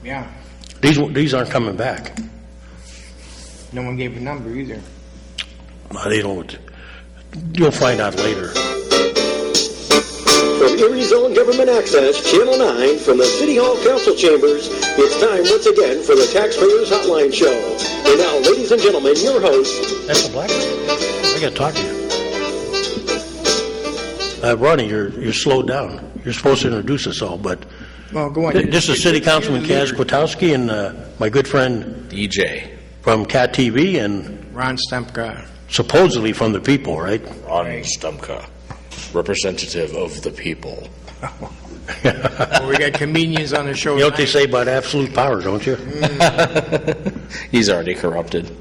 Yeah. These aren't coming back. No one gave a number either. They don't. You'll find out later. From Erie's own Government Access, Channel 9, from the City Hall Council Chambers, it's time once again for the Taxpayers Hotline Show. And now, ladies and gentlemen, your host... That's a black one. I got to talk to you. Ronnie, you're slowed down. You're supposed to introduce us all, but... Well, go on. This is City Councilman Kaz Kwiatkowski and my good friend... DJ. From Cat TV and... Ron Stumpka. Supposedly from the people, right? Ron Stumpka. Representative of the people. Well, we got comedians on the show. You know what they say about absolute power, don't you? He's already corrupted.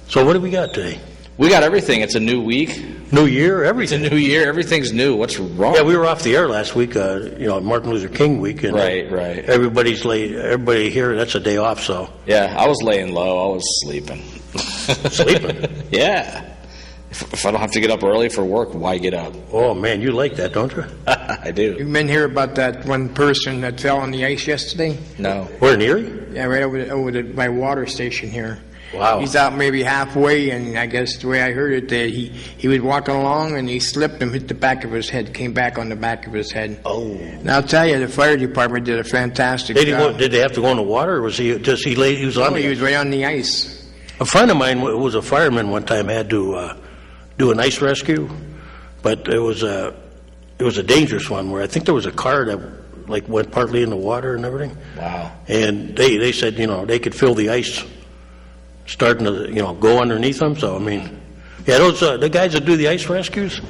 So what do we got today? We got everything. It's a new week. New year, everything. It's a new year. Everything's new. What's wrong? Yeah, we were off the air last week, Martin Luther King week. And right. Everybody's late. Everybody here, that's a day off, so. Yeah, I was laying low. I was sleeping. Sleeping? Yeah. If I don't have to get up early for work, why get up? Oh, man, you like that, don't you? I do. You've been here about that one person that fell on the ice yesterday? No. Where, in Erie? Yeah, right over my water station here. Wow. He's out maybe halfway, and I guess the way I heard it, that he was walking along, and he slipped and hit the back of his head, came back on the back of his head. Oh. And I'll tell you, the fire department did a fantastic job. Did they have to go in the water, or was he just, he was on He was right on the ice. A friend of mine who was a fireman one time had to do an ice rescue, but it was a dangerous one where I think there was a car that went partly in the water and everything. Wow. And they said, they could feel the ice starting to, go underneath them. So, I mean, yeah, those the guys that do the ice rescues.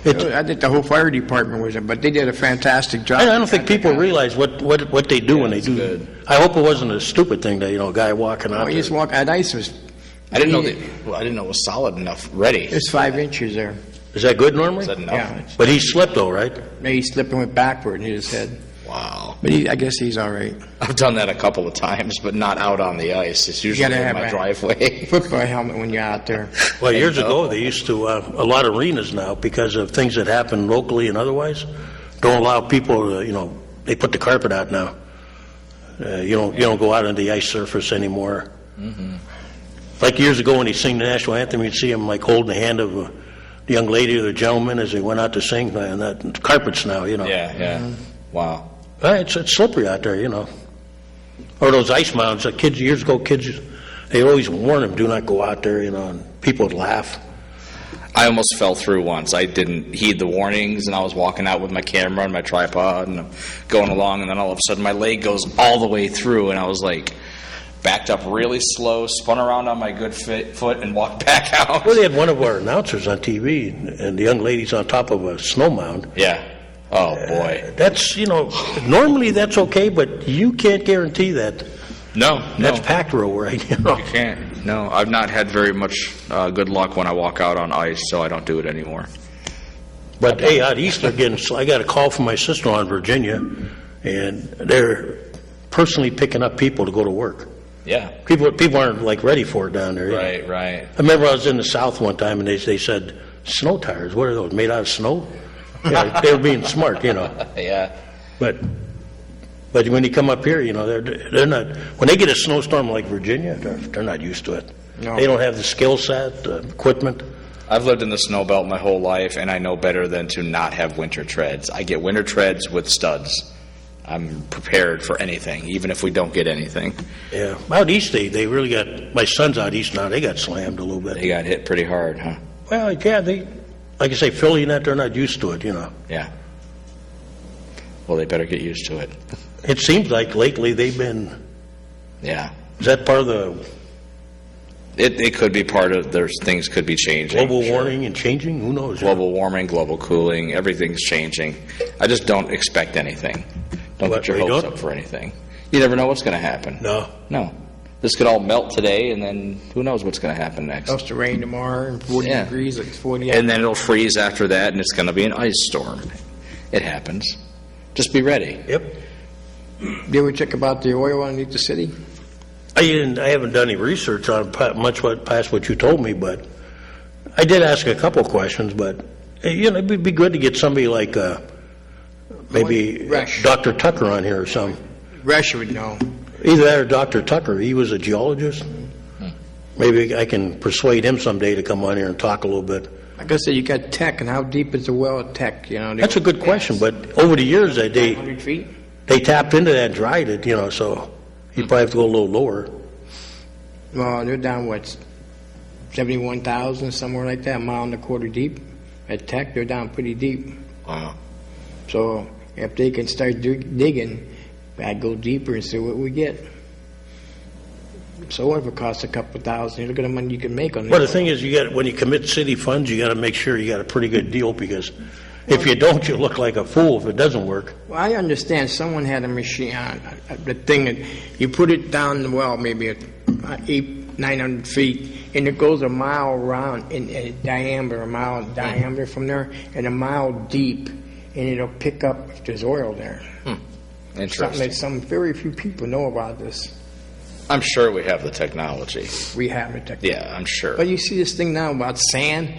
I think the whole fire department was in, but they did a fantastic job. I don't think people realize what they do when they do. Good. I hope it wasn't a stupid thing that, a guy walking out You just walk, that ice was... I didn't know it was solid enough, ready. It's 5 inches there. Is that good normally? Is that enough? Yeah. But he slipped though, right? Maybe he slipped and went backward and hit his head. Wow. But I guess he's all right. I've done that a couple of times, but not out on the ice. It's usually in my driveway. Football helmet when you're out there. Well, years ago, they used to, a lot of arenas now, because of things that happen locally and otherwise, don't allow people to, they put the carpet out now. You don't go out on the ice surface anymore. Mm-hmm. Like years ago when he sang the national anthem, you'd see him holding the hand of the young lady or the gentleman as they went out to sing, and that carpets now, Yeah. Mm-hmm. Wow. It's slippery out there, Or those ice mounds. Years ago, they always warn them, do not go out there, and people would laugh. I almost fell through once. I didn't heed the warnings, and I was walking out with my camera and my tripod, and I'm going along, and then all of a sudden my leg goes all the way through, and I was backed up really slow, spun around on my good foot, and walked back out. Well, they had one of our announcers on TV, and the young lady's on top of a snow mound. Yeah. Oh, boy. That's, normally that's okay, but you can't guarantee that. No. That's packed real right. You can't. No, I've not had very much good luck when I walk out on ice, so I don't do it anymore. But, hey, out east, I got a call from my sister-in-law in Virginia, and they're personally picking up people to go to work. Yeah. People aren't, ready for it down there. Right. I remember I was in the South one time, and they said, snow tires, what are those, made out of snow? Yeah, they were being smart, Yeah. But when you come up here, they're not. When they get a snowstorm like Virginia, they're not used to it. No. They don't have the skill set, equipment. I've lived in the snow belt my whole life, and I know better than to not have winter treads. I get winter treads with studs. I'm prepared for anything, even if we don't get anything. Yeah, out east they really got. My son's out east now. They got slammed a little bit. They got hit pretty hard, huh? Well, yeah, like I say, Philly and that, they're not used to it, Yeah. Well, they better get used to it. It seems like lately they've been. Yeah. Is that part of the It could be part of, there's things could be changing. global warming and changing? Who knows? Global warming, global cooling, everything's changing. I just don't expect anything. Don't What, get your you hopes don't? up for anything. You never know what's going to happen. No. This could all melt today, and then who knows what's going to happen next. Supposed to rain tomorrow and 40 Yeah. degrees, it's 40 And then it'll freeze after that, and it's going to be an ice storm. It happens. Just be ready. Yep. Did you ever check about the oil underneath the city? I haven't done any research on much past what you told me, but I did ask a couple questions. But it'd be good to get somebody like maybe Rush. Dr. Tucker on here or something. Rush would know. Either that or Dr. Tucker. He was a geologist. Maybe I can persuade him someday to come on here and talk a little bit. Like I said, you got Tech, and how deep is the well at Tech? You know, That's a good question, but over the years, they 100 feet. tapped into that and dried it, you know, so you probably have to go a little lower. Well, they're down, what, 71,000, somewhere like that, a mile and a quarter deep. At Tech, they're down pretty deep. Wow. So if they can start digging, I'd go deeper and see what we get. So what if it costs a couple thousand? Look at the money you can make on it. Well, the thing is, when you commit city funds, you got to make sure you got a pretty good deal, because if you don't, you look like a fool if it doesn't work. Well, I understand someone had a machine, the thing that you put it down the well, maybe 900 feet, and it goes a mile around in diameter, a mile in diameter from there, and a mile deep, and it'll pick up if there's oil there. Something Interesting. that some very few people know about this. I'm sure we have the technology. We have it. Yeah, I'm sure. But you see this thing now about sand,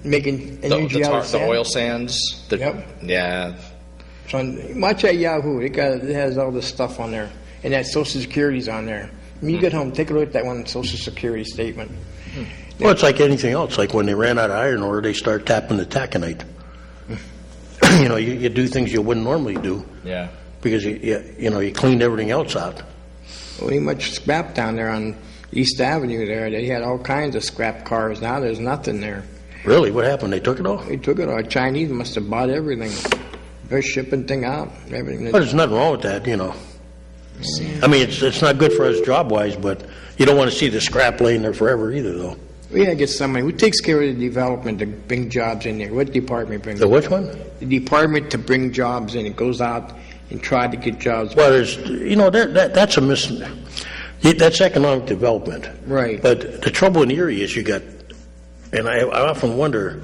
making energy out of The sand. oil sands. Yep. Yeah. So watch that Yahoo. It has all this stuff on there, and that Social Security's on there. When you get home, take a look at that one Social Security statement. Well, it's like anything else. Like when they ran out of iron ore, they start tapping the taconite. You know, you do things you wouldn't normally do Yeah. because you cleaned everything else out. Well, ain't much scrap down there on East Avenue there. They had all kinds of scrap cars. Now there's nothing there. Really? What happened? They took it all? They took it all. Chinese must have bought everything. They're shipping thing out. Everything. But there's nothing wrong with that, you know. I mean, it's not good for us job-wise, but you don't want to see the scrap laying there forever either, though. We gotta get somebody who takes care of the development to bring jobs in there. What department brings? The which one? The department to bring jobs in. It goes out and try to get jobs. Well, that's that's economic development. Right. But the trouble in Erie is you got, and I often wonder,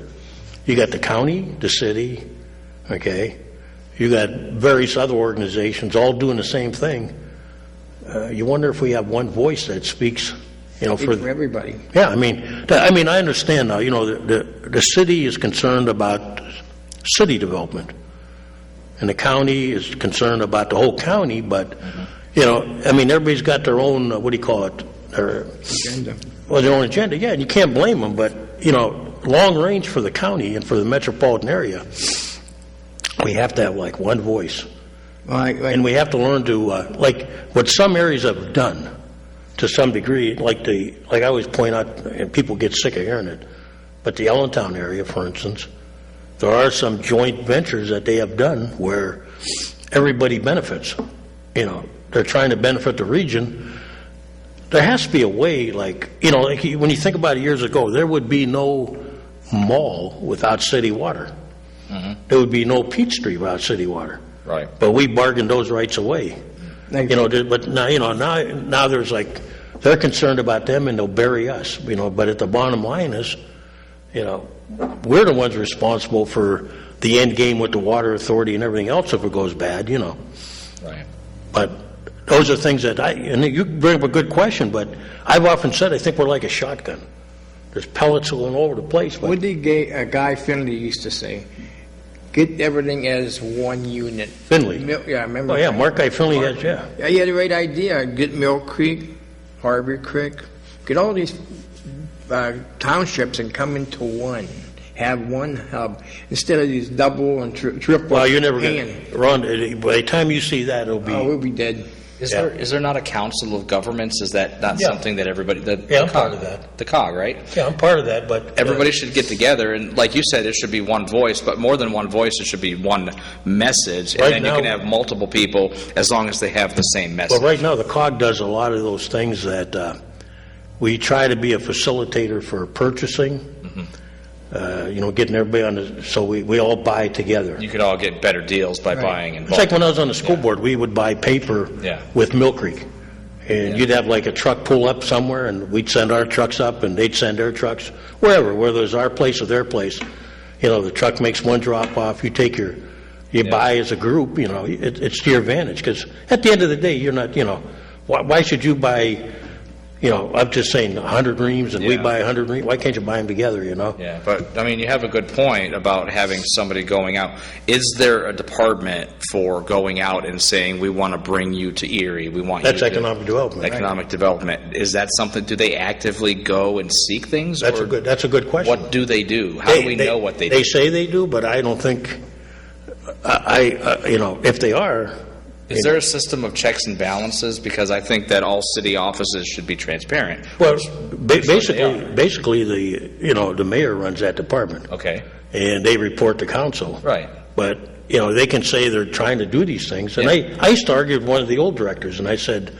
you got the county, the city, okay, you got various other organizations all doing the same thing. You wonder if we have one voice that speaks, you know, for everybody. Yeah, I mean, I understand now. You know, the city is concerned about city development, and the county is concerned about the whole county. But you know, I mean, everybody's got their own what do you call it? Their Agenda. Well, their own agenda. Yeah, and you can't blame them. But you know, long range for the county and for the metropolitan area, we have to have like one voice, and we have to learn to like what some areas have done. To some degree, like I always point out, and people get sick of hearing it, but the Allentown area, for instance, there are some joint ventures that they have done where everybody benefits. You know, they're trying to benefit the region. There has to be a way, like, you know, like when you think about it years ago, there would be no mall without city water. There would be no Peachtree without city water. Right. But we bargained those rights away. You know, but now, you know, now there's like, they're concerned about them and they'll bury us, you know, but at the bottom line is, you know, we're the ones responsible for the end game with the water authority and everything else if it goes bad, you know. Right. But those are things that and you bring up a good question, but I've often said I think we're like a shotgun. There's pellets going all over the place. But What did Guy Finley used to say? Get everything as one unit. Finley. Yeah, I remember. Oh, yeah, that. Mark Guy Finley has, yeah. Yeah, he had the right idea. Get Mill Creek, Harbor Creek, get all these townships and come into one. Have one hub instead of these double and triple. Well, you're never going hand. to, Ron, by the time you see that, it'll be. Oh, we'll be dead. Is there not a council of governments? Is that not Yeah. something that everybody? Yeah, I'm part of that. The COG, right? Yeah, I'm part of that, but. Everybody should get together, and like you said, it should be one voice, but more than one voice, it should be one message, and Right then now- you can have multiple people as long as they have the same message. Well, right now, the COG does a lot of those things that we try to be a facilitator for purchasing, you know, getting everybody on the, so we all buy together. You could all get better deals by buying in It's like bulk. when I was on the school board, we would buy paper Yeah. with Mill Creek. And you'd have like a truck pull up somewhere, and we'd send our trucks up, and they'd send their trucks, wherever, whether it's our place or their place. You know, the truck makes one drop off, you buy as a group, you know, it's to your advantage. Because at the end of the day, you're not, you know, why should you buy, I'm just saying 100 reams and we Yeah. buy 100 reams. Why can't you buy them together, Yeah, but, I mean, you have a good point about having somebody going out. Is there a department for going out and saying, we want to bring you to Erie, we want That's you to... economic development. Economic development. Is that something, do they actively go and seek things? That's or a good question. What do they do? How do we know what they do? They say they do, but I don't think, if they are... Is there a system of checks and balances? Because I think that all city offices should be transparent. Well, they basically, the mayor runs that department. Okay. And they report to council. Right. But, they can say they're trying to do these things. And Yeah. I used to argue with one of the old directors, and I said,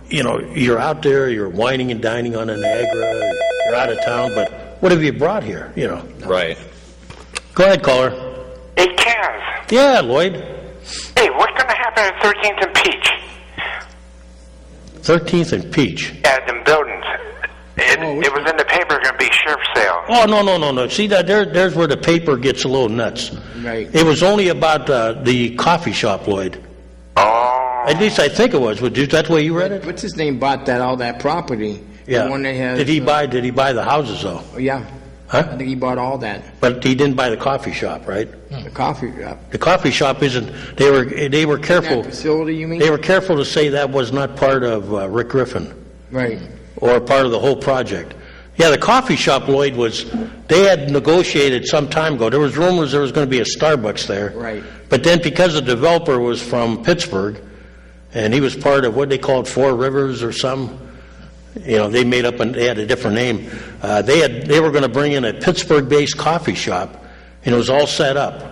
you're out there, you're whining and dining on the Niagara, you're out of town, but what have you brought here, Right. Go ahead, caller. Hey, Kaz. Yeah, Lloyd. Hey, what's going to happen at 13th and Peach? 13th and Peach. Yeah, them buildings. It was in the paper going to be sheriff's sale. Oh, no. See, there's where the paper gets a little nuts. Right. It was only about the coffee shop, Lloyd. Oh. At least I think it was. That's the way you read it? What's his name bought all that property? Yeah. The one that has... Did he buy the houses, though? Yeah. Huh? I think he bought all that. But he didn't buy the coffee shop, right? The coffee shop. The coffee shop isn't, they were careful. That facility, you mean? They were careful to say that was not part of Rick Griffin Right. or part of the whole project. Yeah, the coffee shop, Lloyd, they had negotiated some time ago. There was rumors there was going to be a Starbucks there. Right. But then because the developer was from Pittsburgh, and he was part of what they called Four Rivers or some, they made up and they had a different name. They were going to bring in a Pittsburgh-based coffee shop, and it was all set up.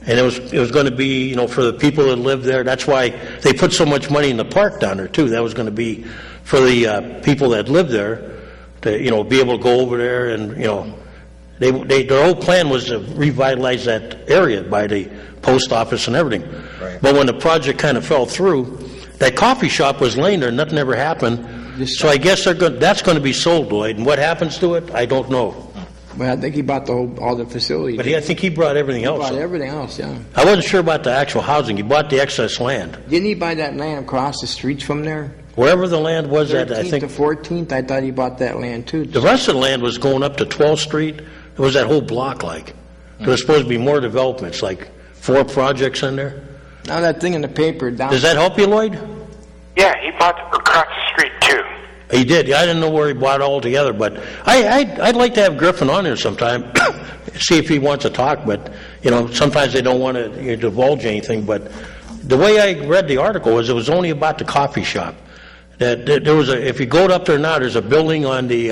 And it was going to be, for the people that live there. That's why they put so much money in the park down there too. That was going to be for the people that live there to, be able to go over there and, their whole plan was to revitalize that area by the post office and everything. Right. But when the project kind of fell through, that coffee shop was laying there, nothing ever happened. So I guess that's going to be sold, Lloyd. And what happens to it, I don't know. Well, I think he bought all the facilities. But I think he brought everything else. He bought everything else, yeah. I wasn't sure about the actual housing. He bought the excess land. Didn't he buy that land across the streets from there? Wherever the land was at, I 13th think. to 14th, I thought he bought that land too. The rest of the land was going up to 12th Street. It was that whole block like. There was supposed to be more developments, like 4 projects in there. Now that thing in the paper down... Does that help you, Lloyd? Yeah, he bought across the street, too. He did. Yeah, I didn't know where he bought it all together, but I'd like to have Griffin on here sometime, see if he wants to talk, but, sometimes they don't want to divulge anything, but the way I read the article was it was only about the coffee shop. That there was if you go up there now, there's a building on the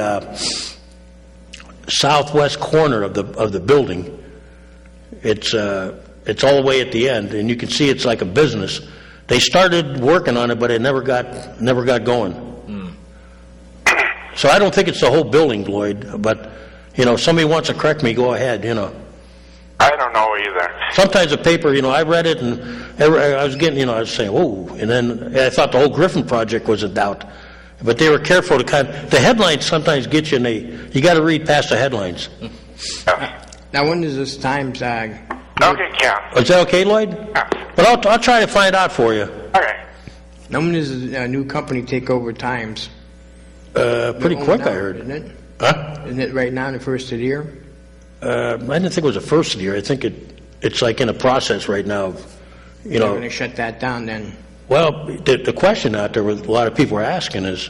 southwest corner of the building. It's all the way at the end, and you can see it's like a business. They started working on it, but it never got going. So I don't think it's the whole building, Lloyd. But if somebody wants to correct me, go ahead. I don't know either. Sometimes the paper, I read it and I was getting, I was saying, whoa, and then I thought the whole Griffin project was a doubt. But they were careful to the headlines sometimes get you, and you got to read past the headlines. Now when does this Times... Okay, Cal. Is that okay, Lloyd? Yeah. But I'll try to find out for you. Okay. Now when does a new company take over Times? Pretty They're quick, now, I heard. Isn't it? Huh? Isn't it right now in the first of the year? I didn't think it was the first of the year. I think it's like in a process right now. They're going to shut that down then. Well, the question out there, with a lot of people are asking is,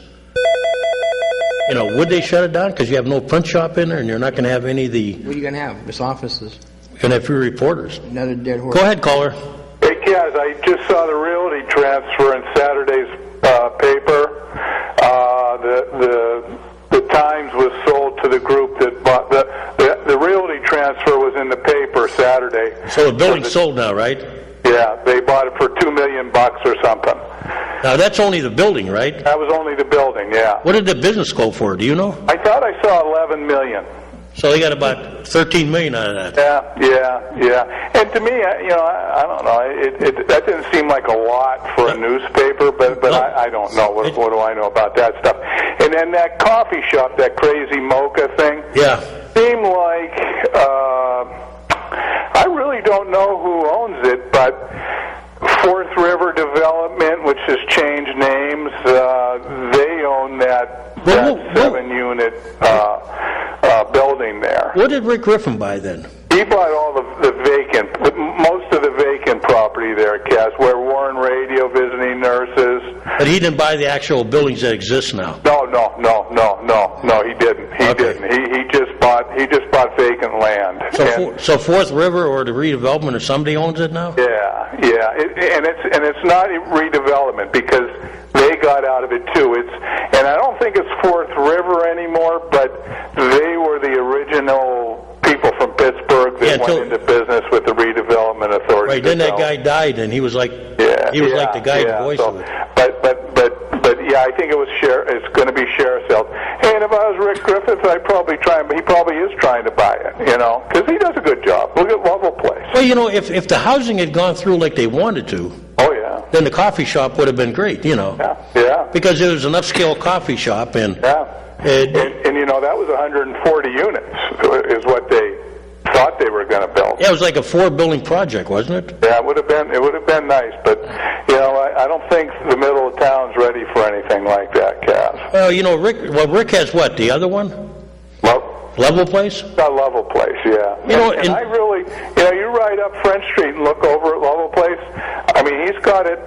would they shut it down because you have no print shop in there and you're not going to have any of the... What are you going to have? Just offices? You're going to have few reporters. Another dead horse. Go ahead, caller. Hey, Kaz, I just saw the realty transfer in Saturday's paper. The Times was sold to the group that bought the realty transfer was in the paper Saturday. So the building's sold now, right? Yeah, they bought it for $2 million or something. Now that's only the building, right? That was only the building, yeah. What did the business go for? Do you know? I thought I saw $11 million. So they got about $13 million out of that. Yeah. And to me, I don't know. That didn't seem like a lot for a newspaper, but No. I don't know. What do I know about that stuff? And then that coffee shop, that crazy mocha thing. Yeah. Seemed like I really don't know who owns it, but Fourth River Development, which has changed names, they Well, that 7-unit building there. What did Rick Griffin buy then? He bought all the vacant, most of the vacant property there, Cass, where Warren Radio, visiting nurses. But he didn't buy the actual buildings that exist now. No, he didn't. He didn't. He just bought vacant land. So Fourth River or the redevelopment or somebody owns it now? Yeah. And it's not redevelopment because they got out of it too. And I don't think it's Fourth River anymore, but they were the original people from Pittsburgh that went into business with the redevelopment authority. Right. Then that guy died, and he was like the guiding voice of it. But yeah, I think it's going to be share sales. Hey, and if I was Rick Griffith, I'd probably try. He probably is trying to buy it, because he does a good job. Look at Lovell Place. Well, if the housing had gone through like they wanted to, then the coffee shop would have been great, Yeah. Because it was an upscale coffee shop, and and that was 140 units is what they thought they were going to build. Yeah, it was like a 4-building project, wasn't it? Yeah, it would have been nice, but I don't think the middle of town's ready for anything like that, Cass. Well, Rick has what? The other one? Level Place? Level Place, yeah. And I really, you ride up French Street and look over at Level Place. I mean, he's got it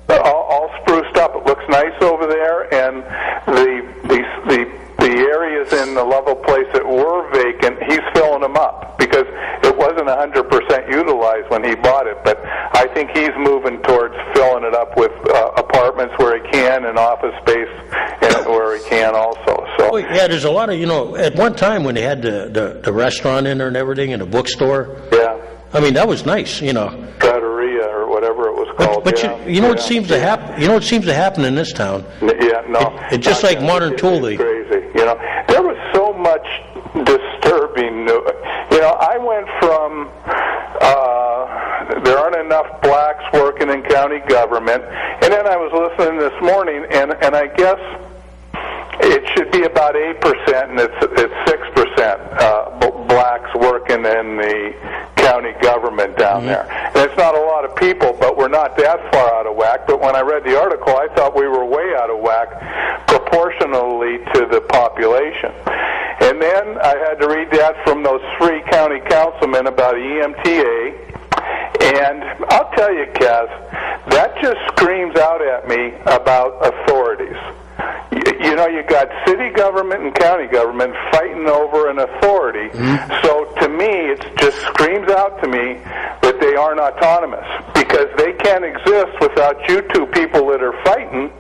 all spruced up. It looks nice over there, and the areas in the Level Place that were vacant, he's filling them up because it wasn't 100% utilized when he bought it. But I think he's moving towards filling it up with apartments where he can and office space where he can also. So yeah, there's a lot of at one time when they had the restaurant in there and everything and the bookstore. Yeah. I mean that was nice, Trattoria or whatever it was called. But what seems to happen? What seems to happen in this town? Yeah, no. It's just like modern Tooley. Crazy. There was so much disturbing news. I went from there aren't enough blacks working in county government, and then I was listening this morning, and I guess it should be about 8%, and it's 6% blacks working in the county government down there. And it's not a lot of people, but we're not that far out of whack. But when I read the article, I thought we were way out of whack proportionally to the population. And then I had to read that from those 3 county councilmen about EMTA. And I'll tell you, Cass, that just screams out at me about authorities. You got city government and county government fighting over an authority. So to me, it just screams out to me that they aren't autonomous because they can't exist without you two people that are fighting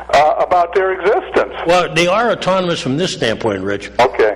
about their existence. Well, they are autonomous from this standpoint, Rich. Okay.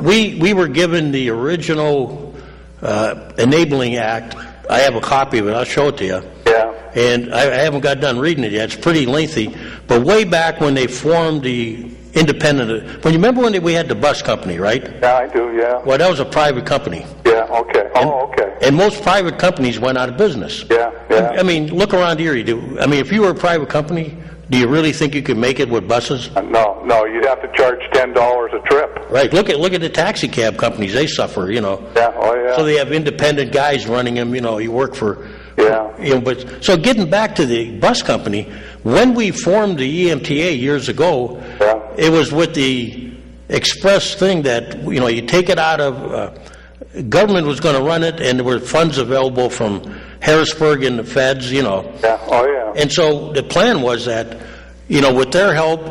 We were given the original Enabling Act. I have a copy of it. I'll show it to you. Yeah. And I haven't got done reading it yet. It's pretty lengthy. But way back when they formed the independent... When you remember when we had the bus company, right? Yeah, I do, yeah. Well, that was a private company. Yeah, okay. Okay. And most private companies went out of business. Yeah. I mean, look around here. If you were a private company, do you really think you could make it with buses? No, you'd have to charge $10 a trip. Right. Look at the taxi cab companies. They suffer, Yeah, oh yeah. So they have independent guys running them, you work for... Yeah. But so getting back to the bus company, when we formed the EMTA years ago, it was with the express thing that you take it out of government was going to run it, and there were funds available from Harrisburg and the feds, Yeah. Oh yeah. And so the plan was that, with their help,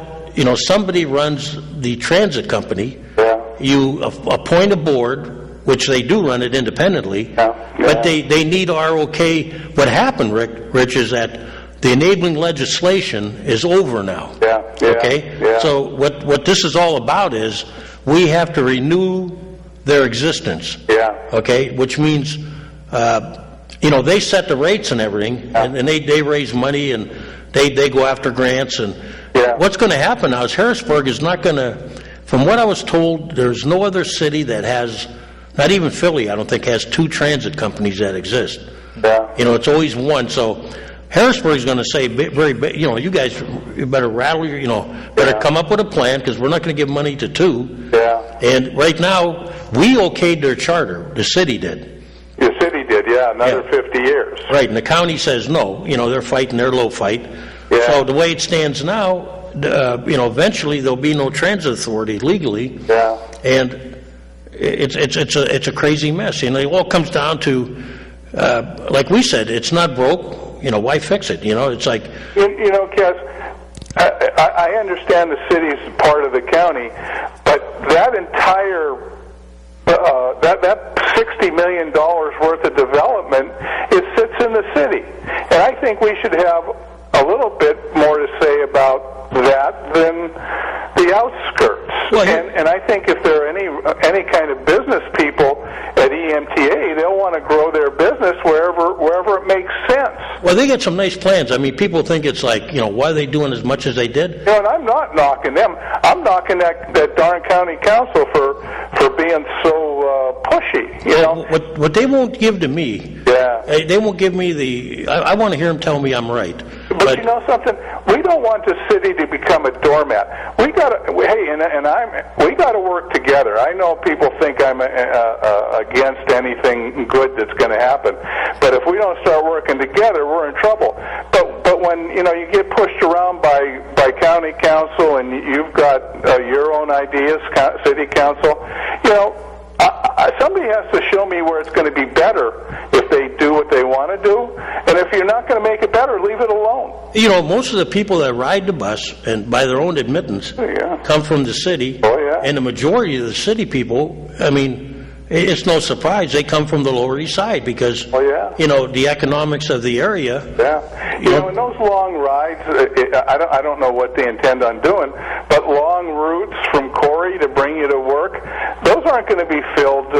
somebody runs the transit company. Yeah. You appoint a board. Which they do run it independently, but they need our okay. What happened, Rich, is that the enabling legislation is over now. Yeah. Okay? Yeah. So what this is all about is we have to renew their existence. Yeah. Okay? Which means, they set the rates and everything, and they raise money, and they go after grants. And what's going to happen now is Harrisburg is not going to, from what I was told, there's no other city that has... Not even Philly, I don't think, has 2 transit companies that exist. Yeah. It's always one. So Harrisburg's going to say, you guys better rattle better come up with a plan because we're not going to give money to 2. Yeah. And right now, we okayed their charter. The city did. The city did, another 50 years. Right, and the county says no. They're fighting their low fight. Yeah. So the way it stands now, eventually there'll be no transit authority legally. Yeah. And it's a crazy mess. It all comes down to, like we said, it's not broke. Why fix it? It's like... Cass, I understand the city's part of the county, but that entire... that $60 million worth of development, it sits in the city. And I think we should have a little bit more to say about that than the outskirts. Well, and I think if there are any kind of business people at EMTA, they'll want to grow their business wherever it makes sense. Well, they get some nice plans. I mean, people think it's like, why are they doing as much as they did? And I'm not knocking them. I'm knocking that darn county council for being so pushy. What they won't give to me. Yeah. They won't give me the. I want to hear them tell me I'm right. But you know something? We don't want the city to become a doormat. We got to. Hey, we got to work together. I know people think I'm against anything good that's going to happen, but if we don't start working together, we're in trouble. But when you get pushed around by county council and you've got your own ideas, city council, somebody has to show me where it's going to be better if they do what they want to do. And if you're not going to make it better, leave it alone. Most of the people that ride the bus, and by their own admittance, come from the city. Oh, yeah. And the majority of the city people, I mean, it's no surprise they come from the Lower East Side because, the economics of the area. Yeah. In those long rides, I don't know what they intend on doing, but long routes from Corey to bring you to work, those aren't going to be filled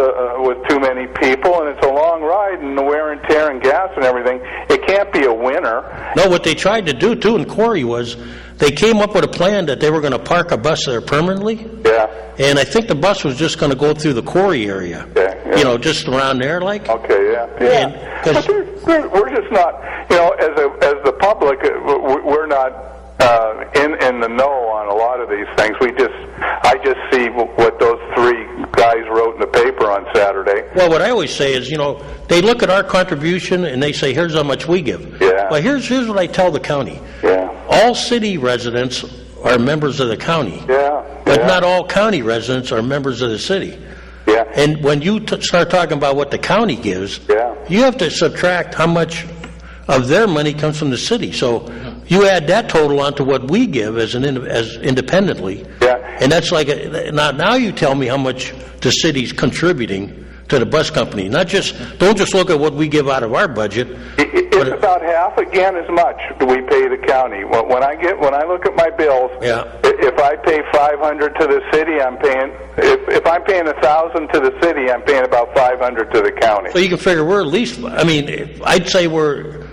with too many people, and it's a long ride, and the wear and tear and gas and everything. It can't be a winner. No, what they tried to do, too, in Corey was they came up with a plan that they were going to park a bus there permanently. Yeah. And I think the bus was just going to go through the Corey area. Yeah. Just around there, like. Okay, yeah. But we're just not, as the public, we're not in the know on a lot of these things. I just see what those three guys wrote in the paper on Saturday. Well, what I always say is, they look at our contribution and they say, here's how much we give. Yeah. Well, here's what I tell the county. Yeah. All city residents are members of the county. Yeah. But not all county residents are members of the city. Yeah. And when you start talking about what the county gives, you have to subtract how much of their money comes from the city. So you add that total onto what we give as independently. Yeah. And that's like now you tell me how much the city's contributing to the bus company. Don't just look at what we give out of our budget. It's about half again as much do we pay the county. When I look at my bills, if I pay $500 to the city, I'm paying. If I'm paying $1,000 to the city, I'm paying about $500 to the county. So you can figure we're at least. I mean, I'd say we're.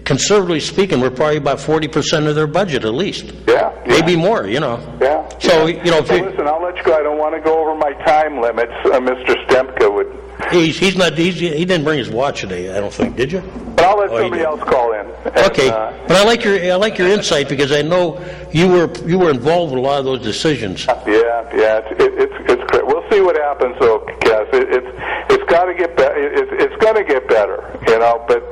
Conservatively speaking, we're probably about 40% of their budget at least. Yeah. Maybe more, Yeah. So, listen, I'll let you go. I don't want to go over my time limits. Mr. Stemka would. He didn't bring his watch today, I don't think, did you? But I'll let somebody else call in. Okay. But I like your insight because I know you were involved with a lot of those decisions. Yeah. It's great. We'll see what happens though, Cass. It's got to get better. It's going to get better, but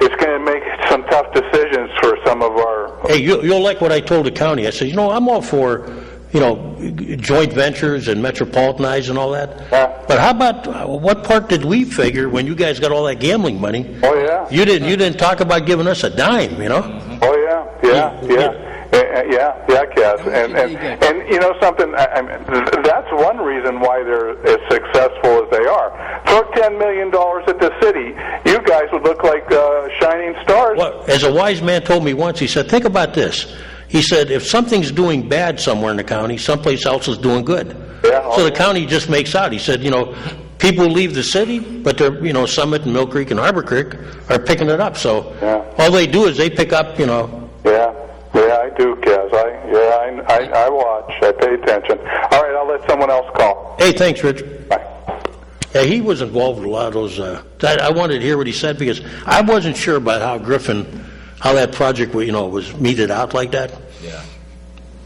it's going to make some tough decisions for some of our. Hey, you'll like what I told the county. I said, I'm all for, joint ventures and metropolitanize and all that. Yeah. But how about what part did we figure when you guys got all that gambling money? Oh yeah. You didn't talk about giving us a dime, Oh yeah. Yeah, Cass, and you know something. That's one reason why they're as successful as they are. Throw $10 million at the city, you guys would look like shining stars. Well, as a wise man told me once, he said, "Think about this." He said, "If something's doing bad somewhere in the county, someplace else is doing good." Yeah. So the county just makes out. He said, people leave the city, but they're, Summit and Mill Creek and Harbor Creek are picking it up. So all they do is they pick up, Yeah, I do, Kaz. I watch. I pay attention. All right, I'll let someone else call. Hey, thanks, Rich. Bye. Yeah, he was involved with a lot of those. I wanted to hear what he said because I wasn't sure about how that project, was meted out like that. Yeah.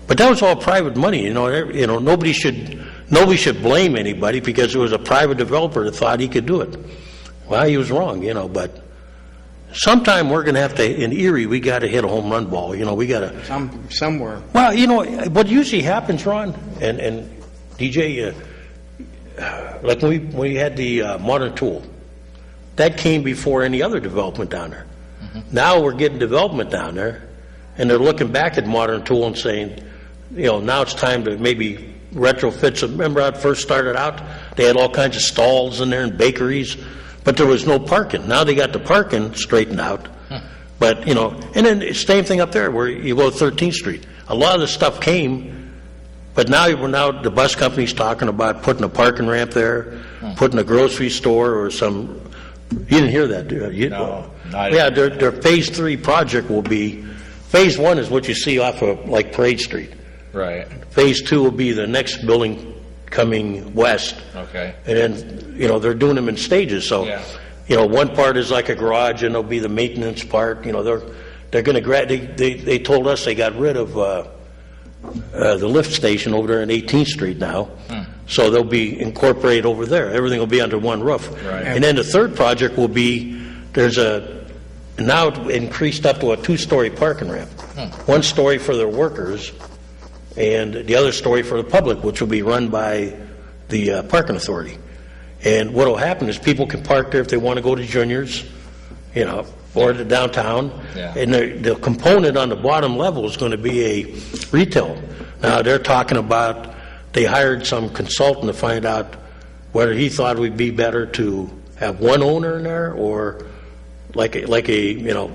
But that was all private money. Nobody should blame anybody because it was a private developer that thought he could do it. Well, he was wrong, but sometime we're going to have to, in Erie, we got to hit a home run ball. You know, we got to. Somewhere. Well, you know, what usually happens, Ron, and DJ, like when we had the modern tool, that came before any other development down there. Now we're getting development down there, and they're looking back at modern tool and saying, you know, now it's time to maybe retrofit some. Remember how it first started out? They had all kinds of stalls in there and bakeries, but there was no parking. Now they got the parking straightened out. But, you know, and then same thing up there where you go to 13th Street. A lot of the stuff came, but now the bus company's talking about putting a parking ramp there, putting a grocery store or some. You didn't hear that, did you? No. Yeah, their phase 3 project will be, phase 1 is what you see off of like Parade Street. Right. Phase 2 will be the next building coming west. Okay. And then, you know, they're doing them in stages. So, you know, one part is like a garage, and there'll be the maintenance part. You know, they're going to they told us they got rid of the lift station over there on 18th Street now. So they'll be incorporated over there. Everything will be under one roof. Right. And then the third project will be, now increased up to a 2-story parking ramp. 1 story for their workers, and the other story for the public, which will be run by the parking authority. And what will happen is people can park there if they want to go to Junior's, you know, or the downtown. And the component on the bottom level is going to be a retail. Now they're talking about, they hired some consultant to find out whether he thought it would be better to have one owner in there or like a you know,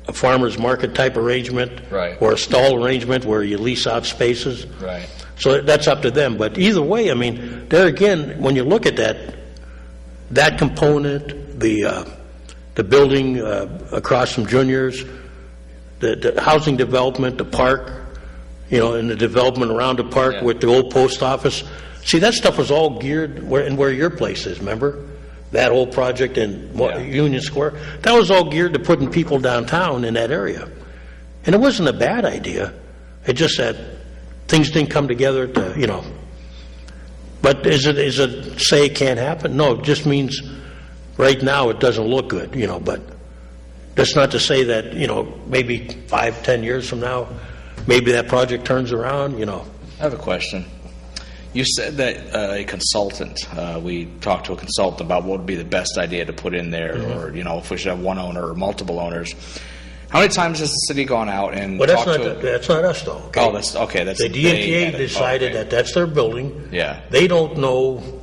a farmer's market type arrangement, or a stall arrangement where you lease out spaces. Right. So that's up to them. But either way, I mean, there again, when you look at that component, the building across from Junior's, the housing development, the park, you know, and the development around the park with the old post office. See, that stuff was all geared where your place is, remember? That whole project in Union Square, that was all geared to putting people downtown in that area. And it wasn't a bad idea. It just that things didn't come together to, you know. But is it say it can't happen? No, it just means right now it doesn't look good, you know. But that's not to say that, you know, maybe 5-10 years from now, maybe that project turns around, you know. I have a question. You said that a consultant, we talked to a consultant about what would be the best idea to put in there, or, you know, if we should have one owner or multiple owners. How many times has the city gone out and talked to it? That's not us, though. Okay? Oh, that's okay. That's the DNTA decided that that's their building. Yeah. They don't know,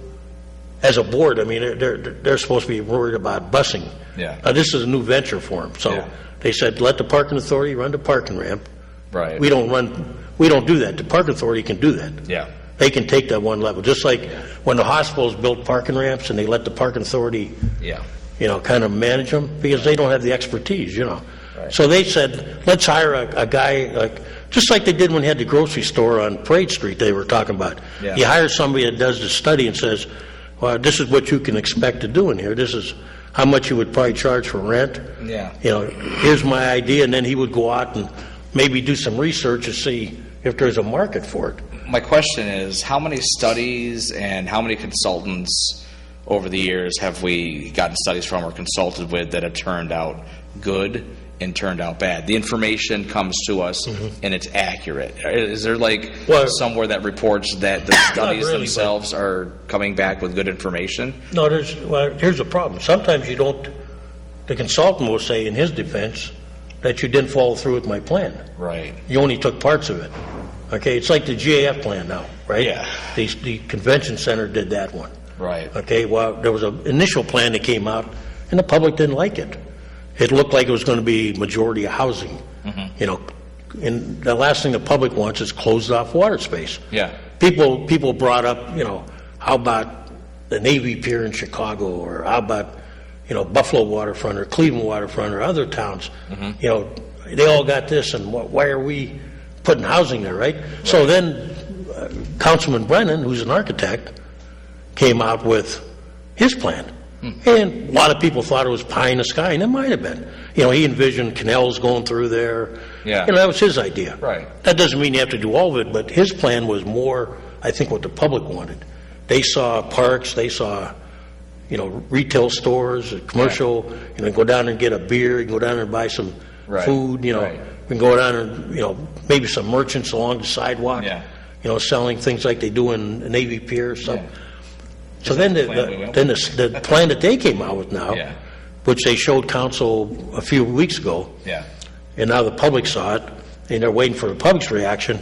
as a board, I mean, they're supposed to be worried about busing. Yeah. Now, this is a new venture for them. So they said, let the parking authority run the parking ramp. Right. We don't do that. The parking authority can do that. Yeah. They can take that one level. Just like when the hospitals built parking ramps and they let the parking authority, you know, kind of manage them because they don't have the expertise, you know. Right. So they said, let's hire a guy, just like they did when they had the grocery store on Parade Street they were talking about. Yeah. You hire somebody that does the study and says, well, this is what you can expect to do in here. This is how much you would probably charge for rent. Yeah. You know, here's my idea. And then he would go out and maybe do some research to see if there's a market for it. My question is, how many studies and how many consultants over the years have we gotten studies from or consulted with that have turned out good and turned out bad? The information comes to us and it's accurate. Is there somewhere that reports that the studies themselves are coming back with good information? No, here's the problem. Sometimes you don't, the consultant will say in his defense that you didn't follow through with my plan. Right. You only took parts of it. Okay, it's like the GAF plan now, right? Yeah. The convention center did that one. Right. Okay, well, there was an initial plan that came out, and the public didn't like it. It looked like it was going to be majority of housing. You know, and the last thing the public wants is closed off water space. Yeah. People brought up, you know, how about the Navy Pier in Chicago, or how about, you know, Buffalo waterfront or Cleveland waterfront or other towns. You know, they all got this, and why are we putting housing there, right? So then Councilman Brennan, who's an architect, came out with his plan. And a lot of people thought it was pie in the sky, and it might have been. You know, he envisioned canals going through there. Yeah. You know, that was his idea. Right. That doesn't mean you have to do all of it, but his plan was more, I think, what the public wanted. They saw parks, they saw, retail stores, commercial, go down and get a beer, you can go down and buy some food, we can go down and, maybe some merchants along the sidewalk, selling things like they do in Navy Pier or something. So then the plan that they came out with now, which they showed council a few weeks ago, and now the public saw it, and they're waiting for the public's reaction,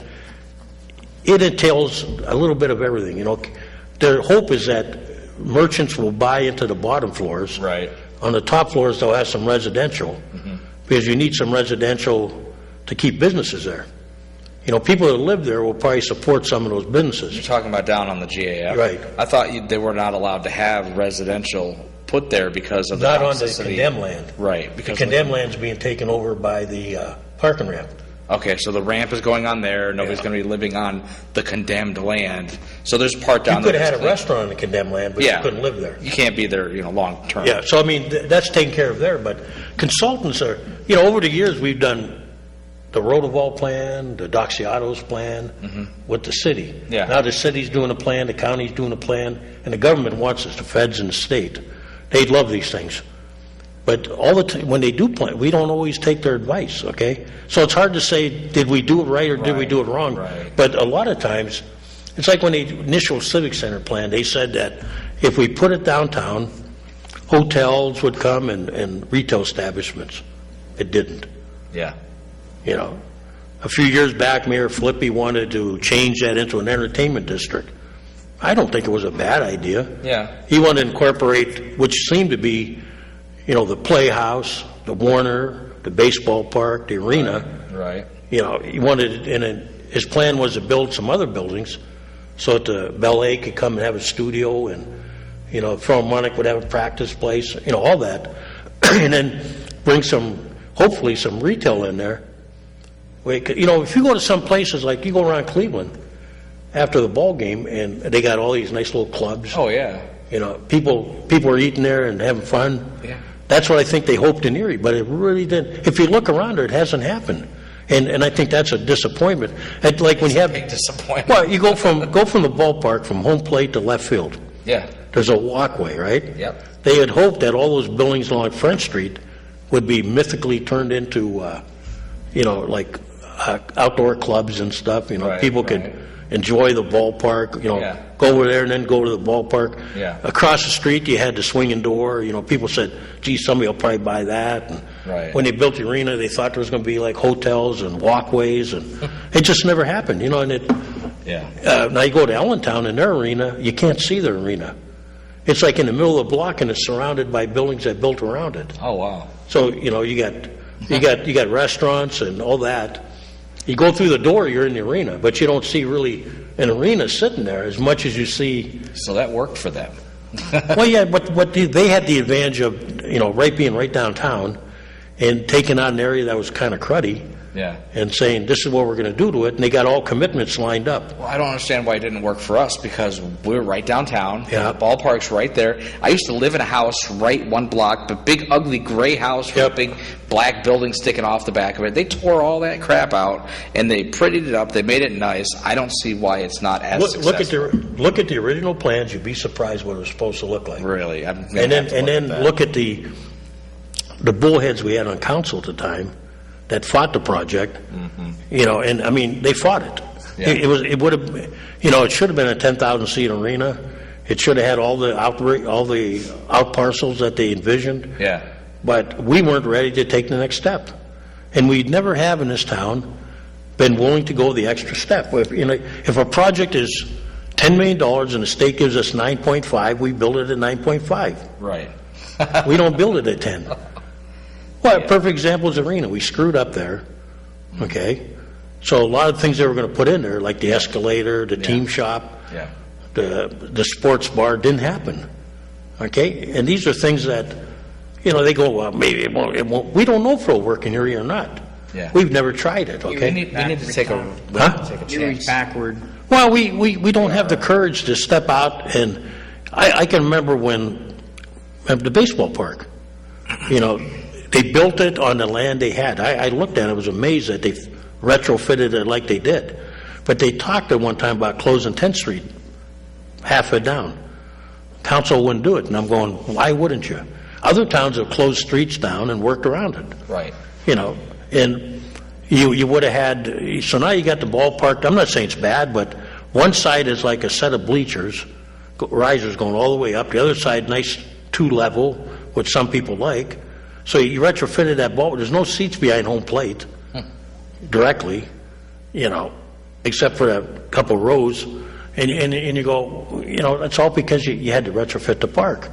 it entails a little bit of everything. Their hope is that merchants will buy into the bottom floors. Right. On the top floors, they'll have some residential, because you need some residential to keep businesses there. People that live there will probably support some of those businesses. You're talking about down on the GAF. Right. I thought they were not allowed to have residential put there because of the Not on the toxicity. condemned land. Right. The condemned land's being taken over by the parking ramp. Okay, so the ramp is going on there. Nobody's going to be living on the condemned land. So there's part down You there. could have had a that's clean. restaurant on the condemned land, but you couldn't live there. You can't be there, long term. Yeah, so I mean, that's taken care of there, but consultants are, over the years, we've done the Rotoval plan, the Doxiatos plan with the city. Yeah. Now the city's doing a plan, the county's doing a plan, and the government wants us, the feds and the state. They love these things. But all the time, when they do plan, we don't always take their advice, okay? So it's hard to say, did we do it right or did we do it wrong? Right. But a lot of times, it's like when the initial Civic Center plan, they said that if we put it downtown, hotels would come and retail establishments. It didn't. Yeah. A few years back, Mayor Flippy wanted to change that into an entertainment district. I don't think it was a bad idea. Yeah. He wanted to incorporate, which seemed to be, the Playhouse, the Warner, the baseball park, the arena. Right. He wanted, his plan was to build some other buildings so that the ballet could come and have a studio, and, Philharmonic would have a practice place, all that. And then bring hopefully some retail in there. If you go to some places, like you go around Cleveland after the ball game, and they got all these nice little clubs. Oh, yeah. People are eating there and having fun. Yeah. That's what I think they hoped in Erie, but it really didn't. If you look around there, it hasn't happened, and I think that's a disappointment. Like when you have Big disappointment. well, you go from the ballpark from home plate to left field. Yeah. There's a walkway, right? Yep. They had hoped that all those buildings along French Street would be mythically turned into, outdoor clubs and stuff. People could enjoy the ballpark. Go over there and then go to the ballpark. Yeah. Across the street, you had the swinging door. People said, "Gee, somebody will probably buy that." And Right. when they built the arena, they thought there was going to be like hotels and walkways, and it just never happened. And it. Yeah. Now you go to Allentown in their arena, you can't see their arena. It's like in the middle of the block, and it's surrounded by buildings that built around it. Oh, wow. So you got restaurants and all that. You go through the door, you're in the arena, but you don't see really an arena sitting there as much as you see. So that worked for them. Well, yeah, but they had the advantage of being right downtown, and taking on an area that was kind of cruddy. Yeah. And saying, this is what we're going to do to it, and they got all commitments lined up. Well, I don't understand why it didn't work for us, because we're right downtown. Yeah. The ballpark's right there. I used to live in a house right one block, the big ugly gray house with a big black building sticking off the back of it. They tore all that crap out, and they prettied it up. They made it nice. I don't see why it's not as successful. Look at the original plans. You'd be surprised what it was supposed to look like. Really? And then look at the bullheads we had on council at the time that fought the project, and I mean, they fought it. Yeah. It would have, it should have been a 10,000 seat arena. It should have had all the out parcels that they envisioned. Yeah. But we weren't ready to take the next step, and we'd never have in this town been willing to go the extra step. If a project is $10 million and the state gives us 9.5, we build it at 9.5. Right. We don't build it at 10. Well, a perfect example is arena. We screwed up there, okay? So a lot of things they were going to put in there, like the escalator, the team shop, the sports bar, didn't happen, okay? And these are things that, they go, well, maybe it won't. We don't know if it'll work in Erie or not. Yeah. We've never tried it, okay? We need to take a Erie's chance. backward. Well, we don't have the courage to step out, and I can remember when at the baseball park, they built it on the land they had. I looked at it, I was amazed that they retrofitted it like they did. But they talked at one time about closing 10th Street, half it down. council wouldn't do it. And I'm going, why wouldn't you? Other towns have closed streets down and worked around it. Right. You know, and you would have had, so now you got the ballpark. I'm not saying it's bad, but one side is like a set of bleachers, risers going all the way up. The other side, nice two-level, which some people like. So you retrofitted that ball. There's no seats behind home plate directly, you know, except for a couple rows. And you go, you know, that's all because you had to retrofit the park.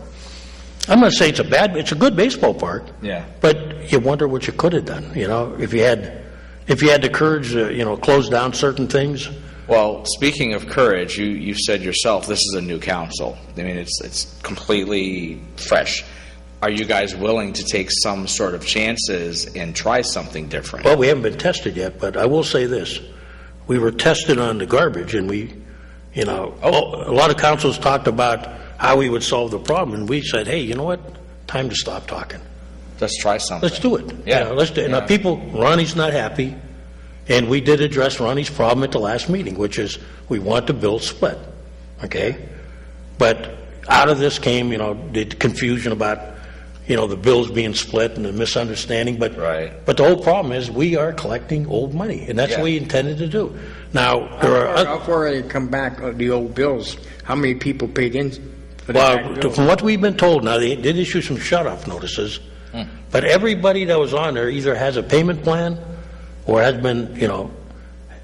I'm not saying it's a good baseball park. Yeah. But you wonder what you could have done, you know, if you had the courage to, you know, close down certain things. Well, speaking of courage, you said yourself this is a new council. I mean, it's completely fresh. Are you guys willing to take some sort of chances and try something different? Well, we haven't been tested yet, but I will say this. We were tested on the garbage, and we, you know, a lot of councils talked about how we would solve the problem, and we said, hey, you know what? Time to stop talking. Let's try something. Let's do it. Yeah. You know, let's do it. Now, Ronnie's not happy, and we did address Ronnie's problem at the last meeting, which is we want the bill split, okay? But out of this came, you know, the confusion about, you know, the bills being split and the misunderstanding, but the whole problem is we are collecting old money, and that's what we intended to do. Now, How far are they come back, the old bills? How many people paid in for the back well, bills? from what we've been told, now they did issue some shut-off notices, but everybody that was on there either has a payment plan or has been, you know,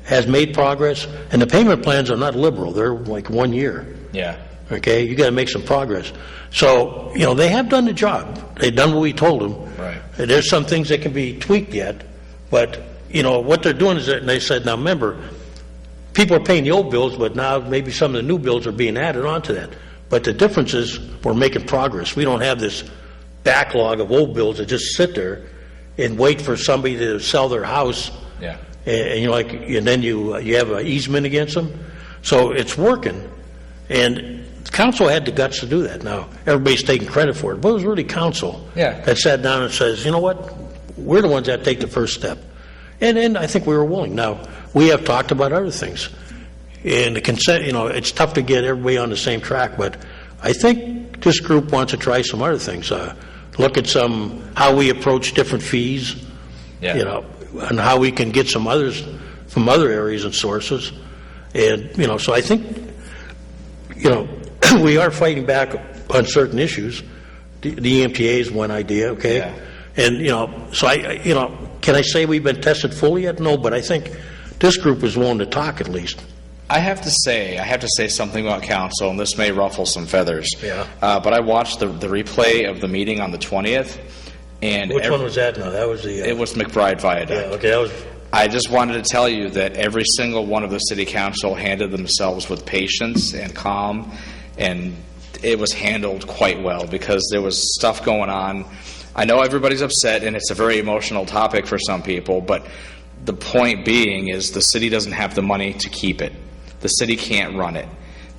has made progress, and the payment plans are not liberal. They're like 1 year. Yeah. Okay, you got to make some progress. So, you know, they have done the job. They've done what we told them. Right. There's some things that can be tweaked yet, but, you know, what they're doing is that, and they said, now remember, people are paying the old bills, but now maybe some of the new bills are being added on to that. But the difference is we're making progress. We don't have this backlog of old bills that just sit there and wait for somebody to sell their house. Yeah. And you're like, and then you have an easement against them. So it's working, and council had the guts to do that. Now everybody's taking credit for it, but it was really council that sat down and says, you know what, we're the ones that take the first step, and I think we were willing. Now we have talked about other things, and the consent. You know, it's tough to get everybody on the same track, but I think this group wants to try some other things. Look at how we approach different fees. Yeah. You know, and how we can get some others from other areas and sources. And, you know, so I think, you know, we are fighting back on certain issues. The EMTA is one idea, okay? Yeah. And, you know, so you know, can I say we've been tested fully yet? No, but I think this group is willing to talk at least. I have to say something about council, and this may ruffle some feathers. Yeah. But I watched the replay of the meeting on the 20th. And Which one was that now? That was the... It was McBride Viaduct. Yeah, okay, that was... I just wanted to tell you that every single one of the city council handled themselves with patience and calm, and it was handled quite well because there was stuff going on. I know everybody's upset, and it's a very emotional topic for some people, but the point being is the city doesn't have the money to keep it. The city can't run it.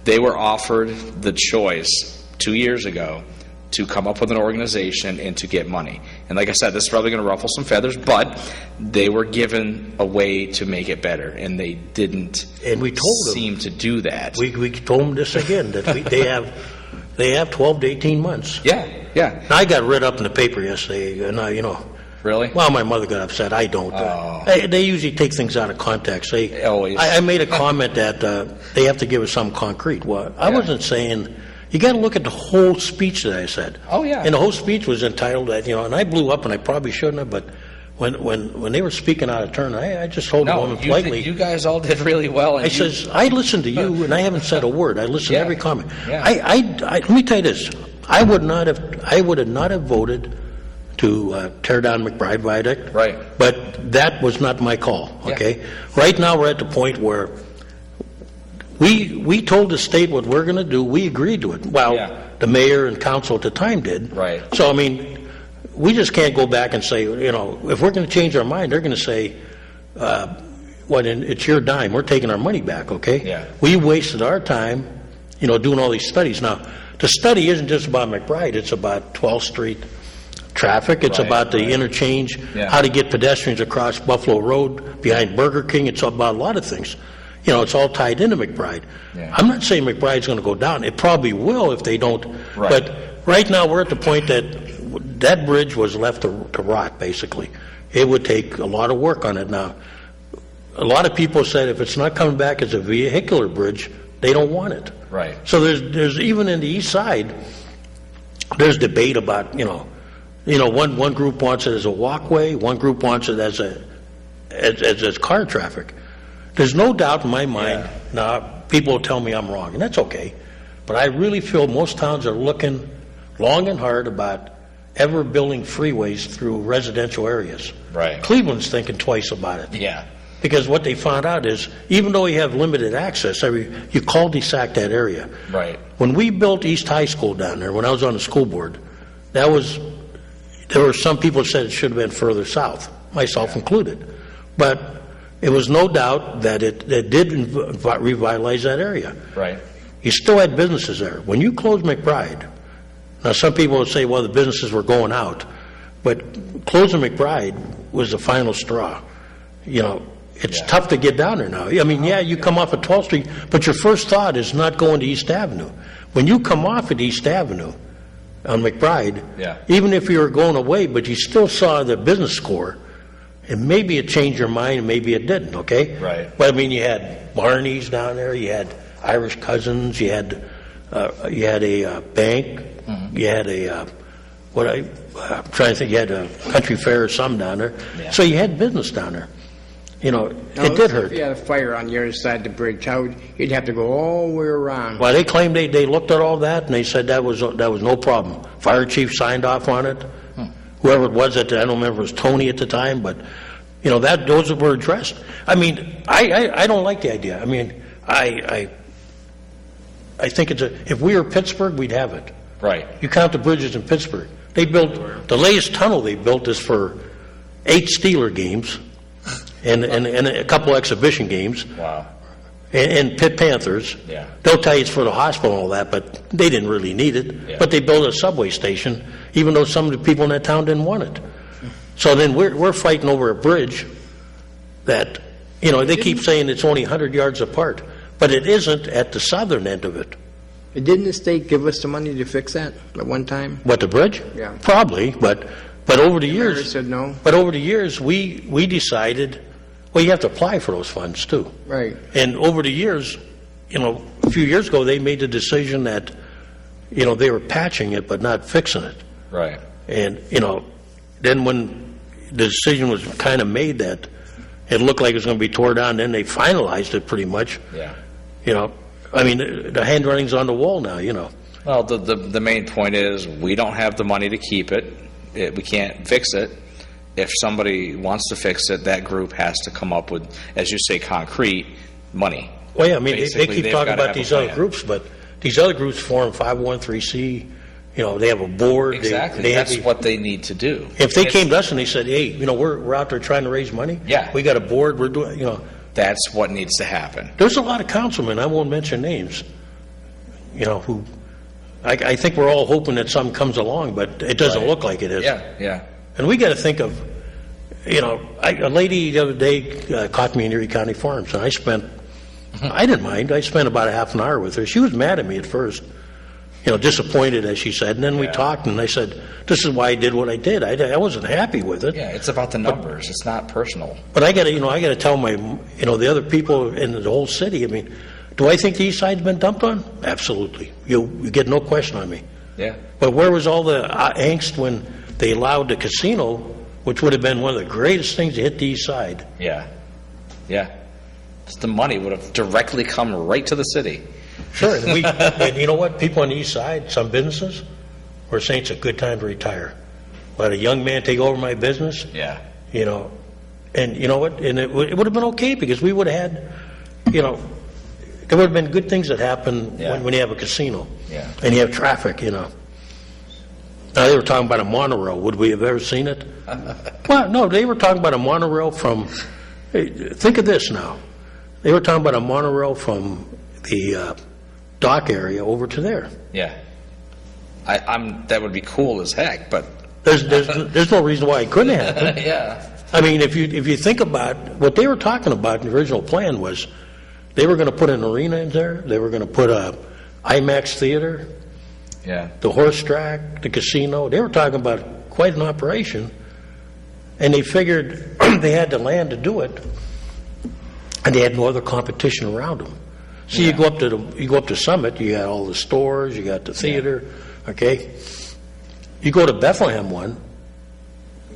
They were offered the choice 2 years ago to come up with an organization and to get money. And like I said, this is probably going to ruffle some feathers, but they were given a way to make it better, and they didn't seem to do that. We told them this again, that they have 12 to 18 months. Yeah. Now, I got read up in the paper yesterday, and you know... Really? Well, my mother got upset. I don't. They usually take things out of context. Always. I made a comment that they have to give us some concrete. Well, I wasn't saying... You got to look at the whole speech that I said. Oh, yeah. And the whole speech was entitled that, you know, and I blew up, and I probably shouldn't have, but when they were speaking out of turn, I just told the woman politely. You guys all did really well. And says, I listened to you, and I haven't said a word. I listened to every comment. Yeah. Let me tell you this. I would not have voted to tear down McBride Viaduct. Right. But that was not my call, okay? Yeah. Right now, we're at the point where we told the state what we're going to do. We agreed to it. Well, the mayor and council at the time did. Right. So, I mean, we just can't go back and say, you know, if we're going to change our mind, they're going to say, it's your dime. We're taking our money back, okay? Yeah. We wasted our time, you know, doing all these studies. Now, the study isn't just about McBride. It's about 12th Street traffic. It's about the interchange, how to get pedestrians across Buffalo Road behind Burger King. It's about a lot of things. it's all tied into McBride. Yeah. I'm not saying McBride's going to go down. It probably will if they don't. Right. But right now, we're at the point that bridge was left to rot, basically. It would take a lot of work on it now. A lot of people said if it's not coming back as a vehicular bridge, they don't want it. Right. So there's even in the east side, there's debate about, one group wants it as a walkway, one group wants it as car traffic. There's no doubt in my mind, now people will tell me I'm wrong, and that's okay, but I really feel most towns are looking long and hard about ever building freeways through residential areas. Right. Cleveland's thinking twice about it. Yeah. Because what they found out is, even though you have limited access, you cul-de-sac that area. Right. When we built East High School down there, when I was on the school board, there were some people that said it should have been further south, myself included. But it was no doubt that it did revitalize that area. Right. You still had businesses there. When you closed McBride, now some people would say, well, the businesses were going out, but closing McBride was the final straw. It's tough to get down there now. I mean, you come off of 12th Street, but your first thought is not going to East Avenue. When you come off at East Avenue on McBride, even if you were going away, but you still saw the business core, and maybe it changed your mind, and maybe it didn't, okay? Right. But, I mean, you had Barney's down there, you had Irish Cousins, you had a bank, you had I'm trying to think, you had a country fair or something down there. Yeah. So you had business down there. It did hurt. If you had a fire on the other side of the bridge, you'd have to go all the way around. Well, they claimed they looked at all that, and they said that was no problem. Fire chief signed off on it. Whoever it was I don't remember if it was Tony at the time, but those were addressed. I mean, I don't like the idea. I mean, I think if we were Pittsburgh, we'd have it. Right. You count the bridges in Pittsburgh. They built the latest tunnel they built is for 8 Steeler games. And a couple exhibition games. Wow. And Pitt Panthers. Yeah. They'll tell you it's for the hospital and all that, but they didn't really need it. Yeah. But they built a subway station, even though some of the people in that town didn't want it. So then we're fighting over a bridge that, they keep saying it's only 100 yards apart, but it isn't at the southern end of it. Didn't the state give us the money to fix that at one time? What, the bridge? Yeah. Probably, but over the years. Mayor said no. But over the years, we decided. Well, you have to apply for those funds, too. Right. And over the years, a few years ago, they made the decision that, they were patching it but not fixing it. Right. And, then when the decision was kind of made that it looked like it was going to be tore down, then they finalized it pretty much. Yeah. I mean, the handwriting's on the wall now, Well, the main point is we don't have the money to keep it. We can't fix it. If somebody wants to fix it, that group has to come up with, as you say, concrete money. Well, yeah, I mean, they Basically, keep they've talking gotta about have a these other plan. groups, but these other groups form 501(c). They have a board. Exactly. They have That's what they need to do. If they came to us and they said, hey, we're out there trying to raise money. Yeah. We got a board, we're doing, That's what needs to happen. There's a lot of councilmen, I won't mention names, who, I think we're all hoping that something comes along, but it doesn't Right. look like it is. Yeah. And we got to think of, a lady the other day caught me in Erie County Farms, and I didn't mind. I spent about a half an hour with her. She was mad at me at first, disappointed, as she said. And then we talked, and I said, this is why I did what I did. I wasn't happy with it. Yeah, it's about the numbers. It's not personal. But I got to tell the other people in the whole city. I mean, do I think the East Side's been dumped on? Absolutely. You get no question on me. Yeah. But where was all the angst when they allowed the casino, which would have been one of the greatest things to hit the East Side? Yeah. Just the money would have directly come right to the city. Sure. And you know what? People on the East Side, some businesses, were saying it's a good time to retire. Let a young man take over my business. Yeah. And you know what? And it would have been okay because we would have had, there would have been good things that happen when you have a casino. Yeah. And you have traffic, Now, they were talking about a monorail. Would we have ever seen it? Well, no, they were talking about a monorail from, think of this now. They were talking about a monorail from the dock area over to there. Yeah. That would be cool as heck, but There's no reason why it couldn't happen. yeah. I mean, if you think about what they were talking about in the original plan was They were going to put an arena in there. They were going to put a IMAX theater, Yeah. the horse track, the casino. They were talking about quite an operation, and they figured they had the land to do it, and they had no other competition around them. So you go up to Summit, you got all the stores, you got the theater, okay? You go to Bethlehem one,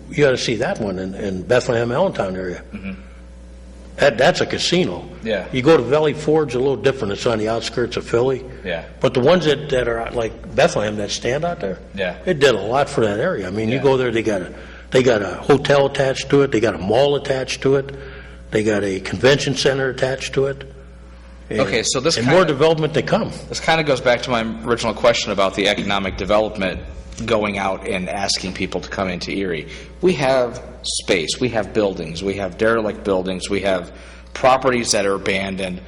you got to see that one in Bethlehem, Allentown area. That's a casino. Yeah. You go to Valley Forge, a little different. It's on the outskirts of Philly. Yeah. But the ones that are like Bethlehem that stand out there, Yeah. it did a lot for that area. I mean, you Yeah. go there, they got a hotel attached to it, they got a mall attached to it, they got a convention center attached to it. And, Okay, so this and kind more of- development to come. This kind of goes back to my original question about the economic development going out and asking people to come into Erie. We have space, we have buildings, we have derelict buildings, we have properties that are abandoned.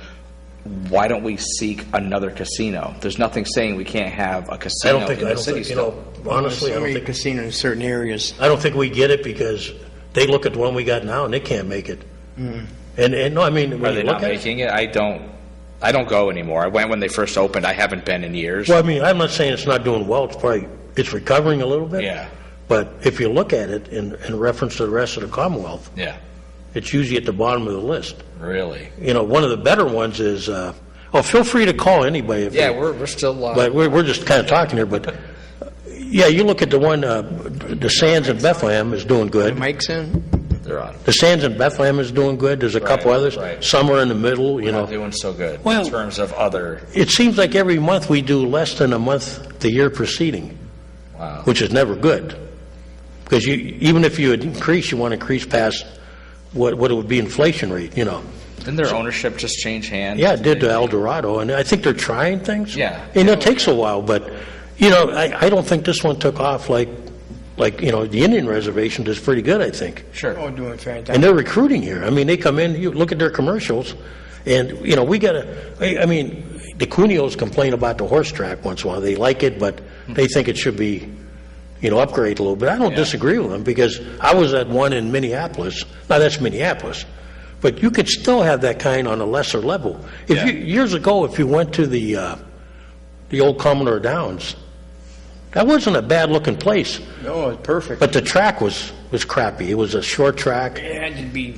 Why don't we seek another casino? There's nothing saying we can't have a casino in the city still. Honestly, I don't think casino in certain areas. I don't think we get it because they look at the one we got now and they can't make it. And no, I mean, Are when they you not look at it, making it? I don't go anymore. I went when they first opened. I haven't been in years. well, I mean, I'm not saying it's not doing well. It's recovering a little bit. Yeah. But if you look at it in reference to the rest of the Commonwealth, Yeah. it's usually at the bottom of the list. Really? You know, one of the better ones is, feel free to call anybody. If Yeah, you- we're still live. But we're just kind of talking here, but, yeah, you look at the one, the Sands in Bethlehem is doing good. Mike's in? They're on. The Sands in Bethlehem is doing good. There's a couple Right, others. right. Some are in the middle, you Not know. doing so good Well- in terms of other. It seems like every month we do less than a month the year preceding, Wow. which is never good. Because even if you would increase, you want to increase past what it would be inflation rate, you know. Didn't their ownership just change hands? Yeah, it did to El Dorado, and I think they're trying things. Yeah. And it takes a while, but, you know, I don't think this one took off like, you know, the Indian reservation does pretty good, I think. Sure. Oh, doing fantastic. And they're recruiting here. I mean, they come in, you look at their commercials, and, you know, we got to, I mean, the Cunios complain about the horse track once in a while. They like it, but they think it should be, you know, upgrade a little bit. I don't disagree with them, because I was at one in Minneapolis. Now, that's Minneapolis. But you could still have that kind on a lesser level. Yeah. Years ago, if you went to the old Commodore Downs, that wasn't a bad-looking place. No, it's perfect. But the track was crappy. It was a short track. It had to be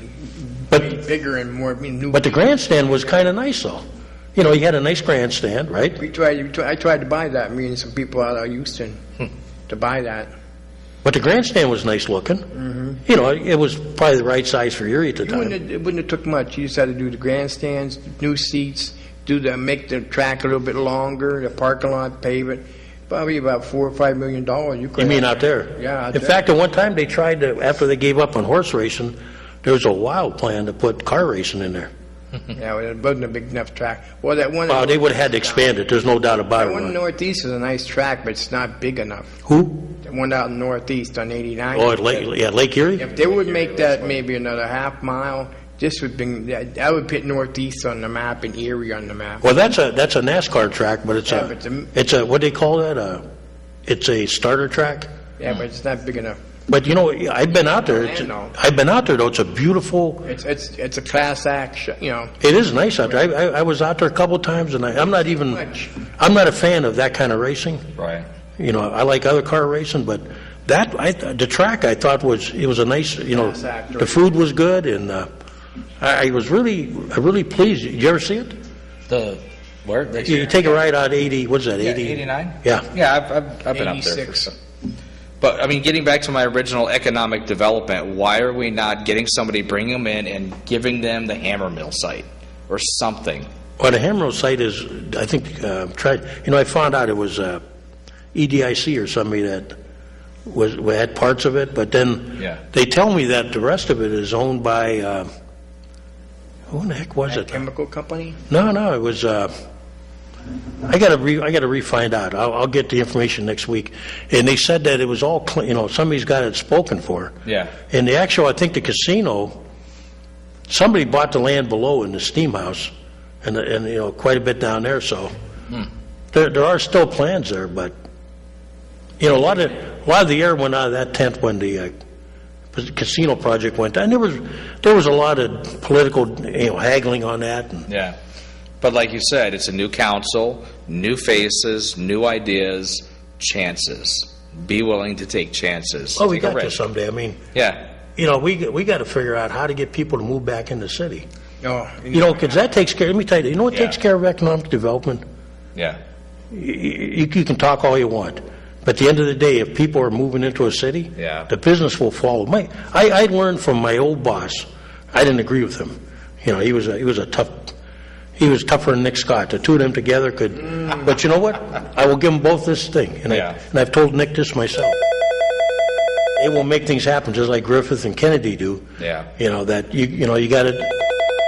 But bigger and more, new. But the grandstand was kind of nice, though. You know, you had a nice grandstand, right? I tried to buy that, me and some people out of Houston, to buy that. But the grandstand was nice looking. You know, it was probably the right size for Erie at the It wouldn't time. have, it wouldn't have took much. You just had to do the grandstands, new seats, make the track a little bit longer, the parking lot, pave it. Probably about $4 or $5 million. You mean out there? Yeah, out In there. fact, at one time they tried to, after they gave up on horse racing, there was a wild plan to put car racing in there. Yeah, well, it wasn't a big enough track. Well, that one. They would have had to expand it. There's no doubt about That one it. northeast is a nice track, but it's not big enough. Who? The one out in northeast on 89. Oh, at Lake Erie? If they would make that maybe another half mile, this would bring that would put northeast on the map and Erie on the map. Well, that's a NASCAR track, but it's Yeah, but it's a what do they call that? It's a starter track. Yeah, but it's not big enough. But you know, I've been out there. I've been out there though. It's a beautiful. It's a class act, you know. It is nice out there. I was out there a couple of times, and I'm not even. Much. I'm not a fan of that kind of racing. Right. You know, I like other car racing, but the track I thought was a nice. You know, Class act, the right. food was good, and I was really pleased. Did you ever see it? Where? You take a ride out 80. What's that? 80. 89? Yeah. Yeah, I've been up there. 86. But, I mean, getting back to my original economic development, why are we not getting somebody, bringing them in, and giving them the hammer mill site or something? Well, the Hamro site is, I think, tried. You know, I found out it was EDIC or somebody that had parts of it, but then they tell me that the rest of it is owned by. Who in the heck was it? Chemical company? No, it was. I got to re-find out. I'll get the information next week. And they said that it was all, you know, somebody's got it spoken for. Yeah. And the actual, I think the casino, somebody bought the land below in the steam house, and you know, quite a bit down there. So there are still plans there, but you know, a lot of the air went out of that tent when the casino project went down. There was a lot of political, haggling on that. And Yeah. But like you said, it's a new council, new faces, new ideas, chances. Be willing to take chances. oh, we Take a got this risk. someday. I mean, Yeah. we got to figure out how to get people to move back in the city. Oh, Because that takes care. Let me tell you, what Yeah. takes care of economic development? Yeah. You can talk all you want, but at the end of the day, if people are moving into a city, Yeah. the business will follow. I learned from my old boss. I didn't agree with him. He was tougher than Nick Scott. The two of them together could. But you know what? I will give them both this thing, and Yeah. I've told Nick this myself. They will make things happen just like Griffith and Kennedy do. Yeah. That you got to.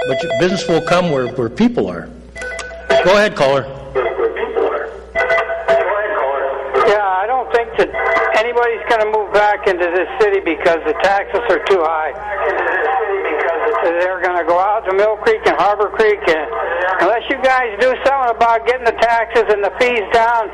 But business will come where people are. Go ahead, caller. Yeah, I don't think that anybody's going to move back into this city because the taxes are too high. They're going to go out to Mill Creek and Harbor Creek, and unless you guys do something about getting the taxes and the fees down,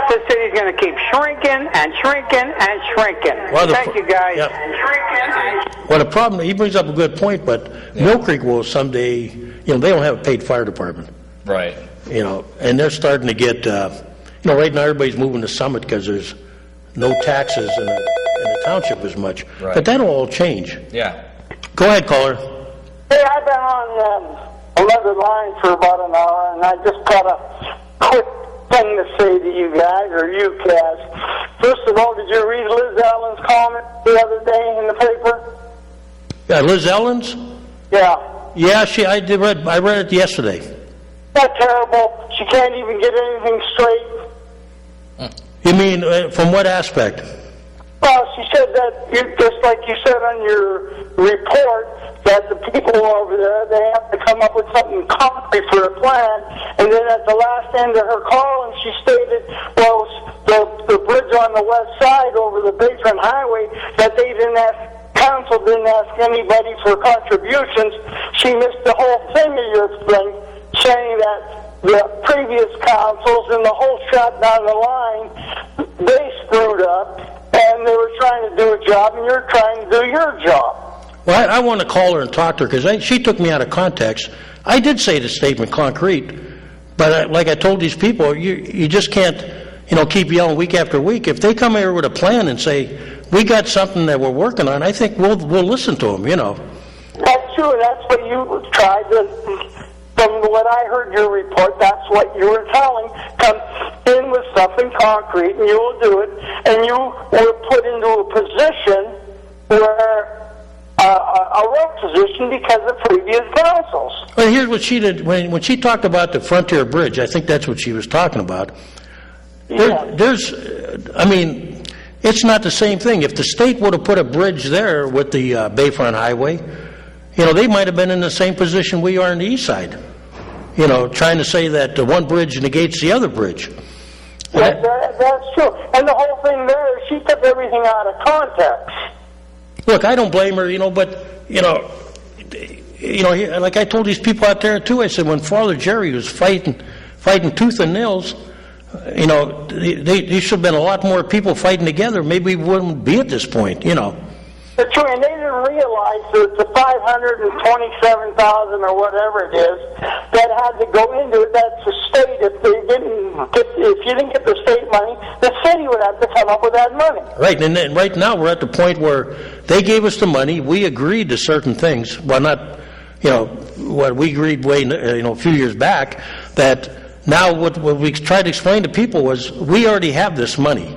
this city's going to keep shrinking and shrinking and shrinking. Well, Thank you, guys. Yep. Shrinking. Well, the problem, he brings up a good point, but Mill Creek will someday, they don't have a paid fire department, Right. and they're starting to get, right now everybody's moving to Summit because there's no taxes in the township as much. Right. But that'll all change. Yeah. Go ahead, caller. Hey, I've been on another line for about an hour, and I just got a quick thing to say to you guys, or you, Cass. First of all, did you read Liz Allen's comment the other day in the paper? Yeah, Liz Ellens? Yeah. Yeah, I read it yesterday. That's terrible. She can't even get anything straight. You mean, from what aspect? Well, she said that, just like you said on your report, that the people over there, they have to come up with something concrete for a plan. And then at the last end of her call, and she stated, well, the bridge on the west side over the Bayfront Highway, that they didn't ask, council didn't ask anybody for contributions. She missed the whole thing of your thing, saying that the previous councils and the whole shot down the line, they screwed up, and they were trying to do a job, and you're trying to do your job. Well, I want to call her and talk to her because she took me out of context. I did say the statement concrete, but like I told these people, you just can't, keep yelling week after week. If they come here with a plan and say, we got something that we're working on, I think we'll listen to them, That's true, and that's what you tried to, from what I heard your report, that's what you were telling. Come in with something concrete, and you will do it, and you were put into a position where a rough position because of previous councils. Well, here's what she did. When she talked about the Frontier Bridge, I think that's what she was talking about. Yeah. It's not the same thing. If the state would have put a bridge there with the Bayfront Highway, they might have been in the same position we are on the east side. Trying to say that the one bridge negates the other bridge. That's true. And the whole thing there, she took everything out of context. Look, I don't blame her, but, like I told these people out there, too, I said, when Father Jerry was fighting tooth and nails, there should have been a lot more people fighting together. Maybe we wouldn't be at this point, That's true, and they didn't realize that the 527,000 or whatever it is that had to go into it, that's the state. If you didn't get the state money, the city would have to come up with that money. Right, and then right now we're at the point where they gave us the money, we agreed to certain things, well, not, what we agreed a few years back, that now what we tried to explain to people was, we already have this money.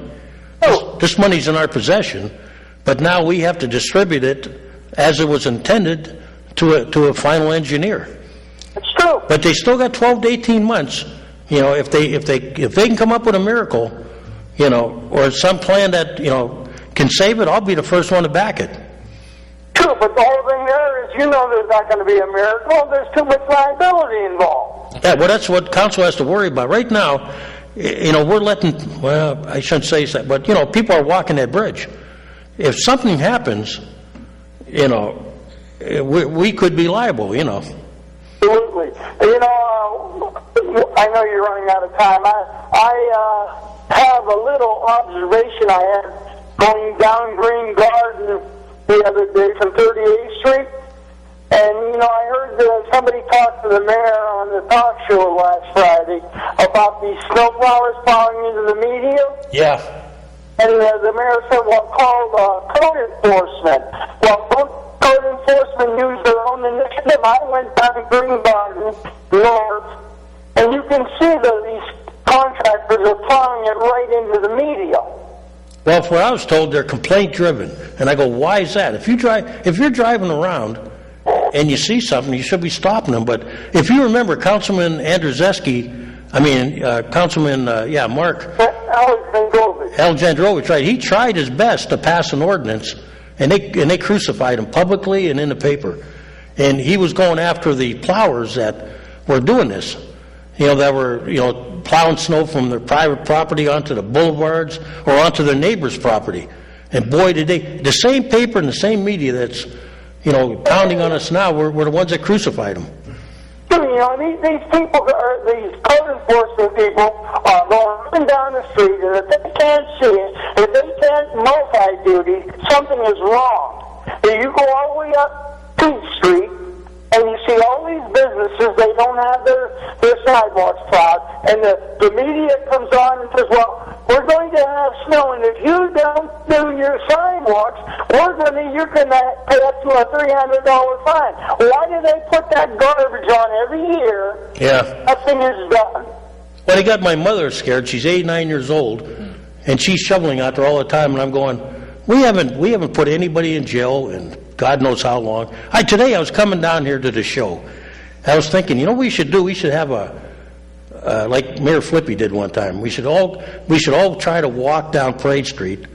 This money's in our possession. But now we have to distribute it as it was intended to a final engineer. It's true. But they still got 12 to 18 months. If they can come up with a miracle, or some plan that can save it, I'll be the first one to back it. True, but the whole thing there is, there's not going to be a miracle. There's too much liability involved. Yeah, well, that's what council has to worry about right now. We're letting. Well, I shouldn't say that, but people are walking that bridge. If something happens, we could be liable, Absolutely. I know you're running out of time. I have a little observation I had going down Green Garden the other day from 38th Street. And, you know, I heard somebody talk to the mayor on the talk show last Friday about these snowplowers plowing into the median. Yeah. And the mayor said, well, call code enforcement. Well, code enforcement used their own initiative. I went down to Green Garden North, and you can see that these contractors are plowing it right into the median. Well, from what I was told, they're complaint-driven. And I go, why is that? If you're driving around and you see something, you should be stopping them. But if you remember, Councilman Mark Alexandrovich, right? He tried his best to pass an ordinance, and they crucified him publicly and in the paper. And he was going after the plowers that were doing this. You know, that were, you know, plowing snow from their private property onto the boulevards or onto their neighbor's property. And boy, did they, the same paper and the same media that's, you know, pounding on us now were the ones that crucified them. You know, these people, these code enforcement people are going up and down the street, and if they can't see it, if they can't multi-duty, something is wrong. If you go all the way up Peach Street, and you see all these businesses, they don't have their sidewalks plowed, and the media comes on and says, well, we're going to have snow, and if you don't do your sidewalks, you're going to pay up to a $300 fine. Why do they put that garbage on every year? Yeah. Nothing is done. Well, they got my mother scared. She's 89 years old, and she's shoveling out there all the time, and I'm going, we haven't put anybody in jail in God knows how long. Today I was coming down here to the show. I was thinking, you know what we should do? We should have like Mayor Flippy did one time. We should all try to walk down Parade Street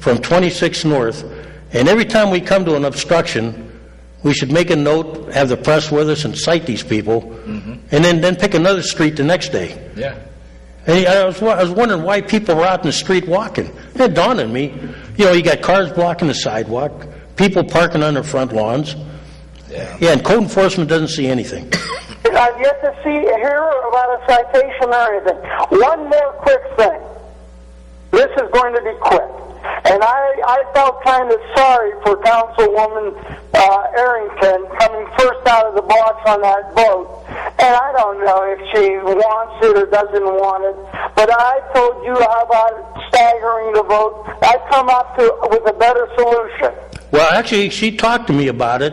from 26 North, and every time we come to an obstruction, we should make a note, have the press with us, and cite these people, and then pick another street the next day. Yeah. And I was wondering why people were out in the street walking. It dawned on me, you know, you got cars blocking the sidewalk, people parking on their front lawns. Yeah, and code enforcement doesn't see anything. I've yet to hear about a citation or anything. One more quick thing. This is going to be quick. And I felt kind of sorry for Councilwoman Arrington coming first out of the box on that vote. And I don't know if she wants it or doesn't want it. But I told you how about staggering the vote. I've come up with a better solution. Well, actually, she talked to me about it.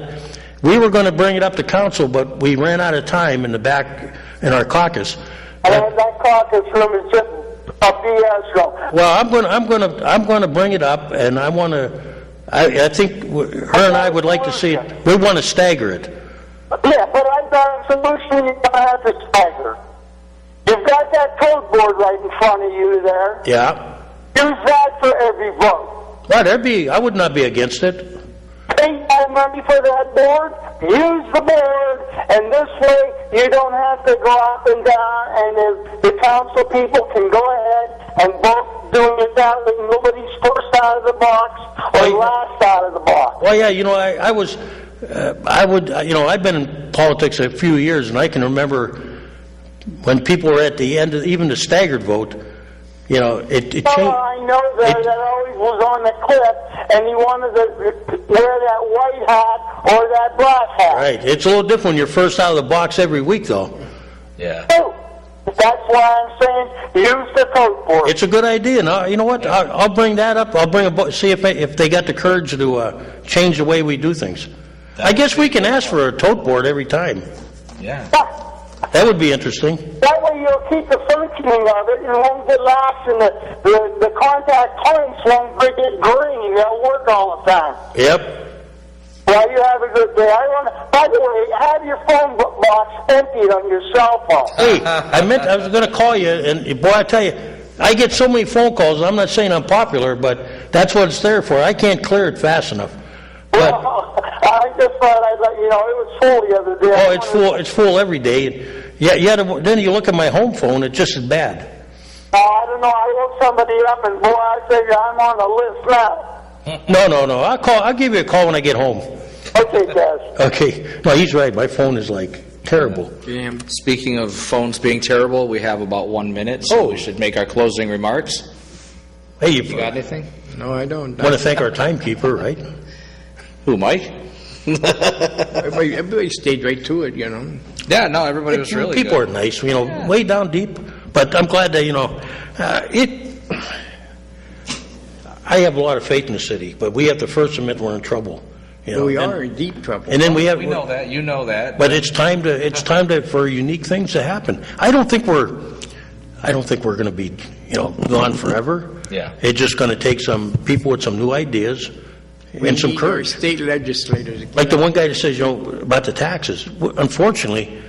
We were going to bring it up to council, but we ran out of time in the back in our caucus. And that caucus room is just a BS room. Well, I'm going to bring it up, and I want to. I think her and I would like to see it. We want to stagger it. Yeah, but I've got a solution. You don't have to stagger. You've got that code board right in front of you there. Yeah. Use that for every vote. Well, I would not be against it. Pay that money for that board, use the board, and this way you don't have to go up and down, and the council people can go ahead and vote doing it that way. Nobody's first out of the box or last out of the box. Well, yeah, you know, I've been in politics a few years, and I can remember when people were at the end of even the staggered vote. You know, it changed. Oh, I know that always was on the clip, and he wanted to wear that white hat or that black hat. Right. It's a little different when you're first out of the box every week, though. Yeah. So, that's why I'm saying use the code board. It's a good idea. Now, you know what? I'll bring that up. I'll see if they got the courage to change the way we do things. I guess we can ask for a tote board every time. Yeah. That would be interesting. That way you'll keep the functioning of it, and it won't get lax, and the contact points won't get green. They'll work all the time. Yep. Well, you have a good day. By the way, have your phone box emptied on your cell phone. Hey, I was going to call you, and boy, I tell you, I get so many phone calls. I'm not saying I'm popular, but that's what it's there for. I can't clear it fast enough. But, well, I just thought I'd let you know it was full the other day. Oh, it's full every day. Yeah. Then you look at my home phone; it's just as bad. I don't know. I woke somebody up, and boy, I figure I'm on the list now. No. I'll give you a call when I get home. Okay, Des. Okay. No, he's right. My phone is like terrible. Speaking of phones being terrible, we have about 1 minute, so we should make our closing remarks. Hey, You got anything? No, I don't. want to thank our timekeeper, right? Who, Mike? Everybody stayed right to it, you know. Yeah, no, everybody was really People good. are nice, you know, way down deep. But I'm glad that, you know, I have a lot of faith in the city, but we have to first admit we're in trouble. You know, We and- are in deep trouble. And then we have. We know that. You know that. But it's time for unique things to happen. I don't think we're going to be, you know, gone forever. Yeah. It's just going to take some people with some new ideas and some We need our courage. state legislators. to get Like the up. one guy that says, you know, about the taxes. Unfortunately,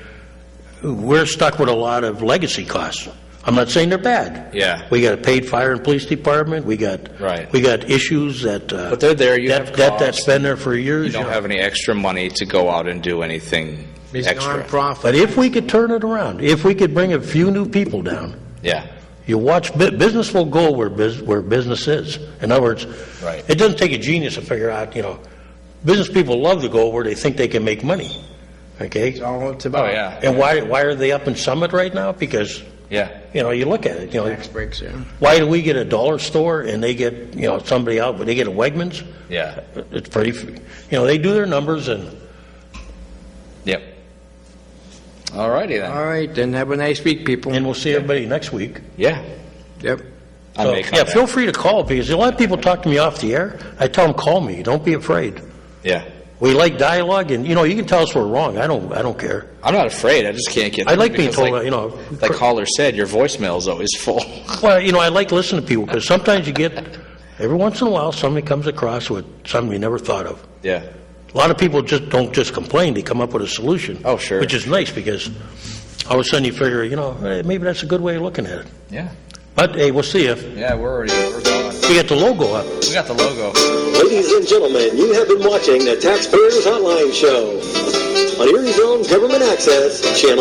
we're stuck with a lot of legacy costs. I'm not saying they're bad. Yeah. We got a paid fire and police department. We got Right. We got issues that. But they're there. You have that's costs. been there for years. You don't know. have any extra money to go out and do anything It's extra. non-profit. But if we could turn it around, if we could bring a few new people down. Yeah. You watch, business will go where business is. In other words, Right. it doesn't take a genius to figure out, you know, business people love to go where they think they can make money, okay? That's all it's Oh, about. yeah. And why are they up in Summit right now? Because, Yeah. you know, you look at it, you know, Tax breaks, yeah. why do we get a dollar store and they get, you know, somebody out, but they get a Wegmans? Yeah. It's pretty, you know, they do their numbers and Yep. All righty then. All right, then have a nice week, people. we'll see everybody next week. Yeah. Yep. I So, may yeah, contact. feel free to call because a lot of people talk to me off the air. I tell them, call me. Don't be afraid. Yeah. We like dialogue, and you know you can tell us we're wrong. I don't care. I'm not afraid. I just can't get. I through like being because, told, like, you know. Like caller said, your voicemail is always full. Well, you know, I like listening to people because sometimes you get, every once in a while, somebody comes across with something you never thought of. Yeah. A lot of people just don't just complain; they come up with a solution. Oh, sure. Which is nice because all of a sudden you figure, you know, maybe that's a good way of looking at it. Yeah. But hey, we'll see you. Yeah, we're gone. We got the logo up. We got the logo. Ladies and gentlemen, you have been watching the Taxpayers Hotline Show on Erie's own Government Access Channel.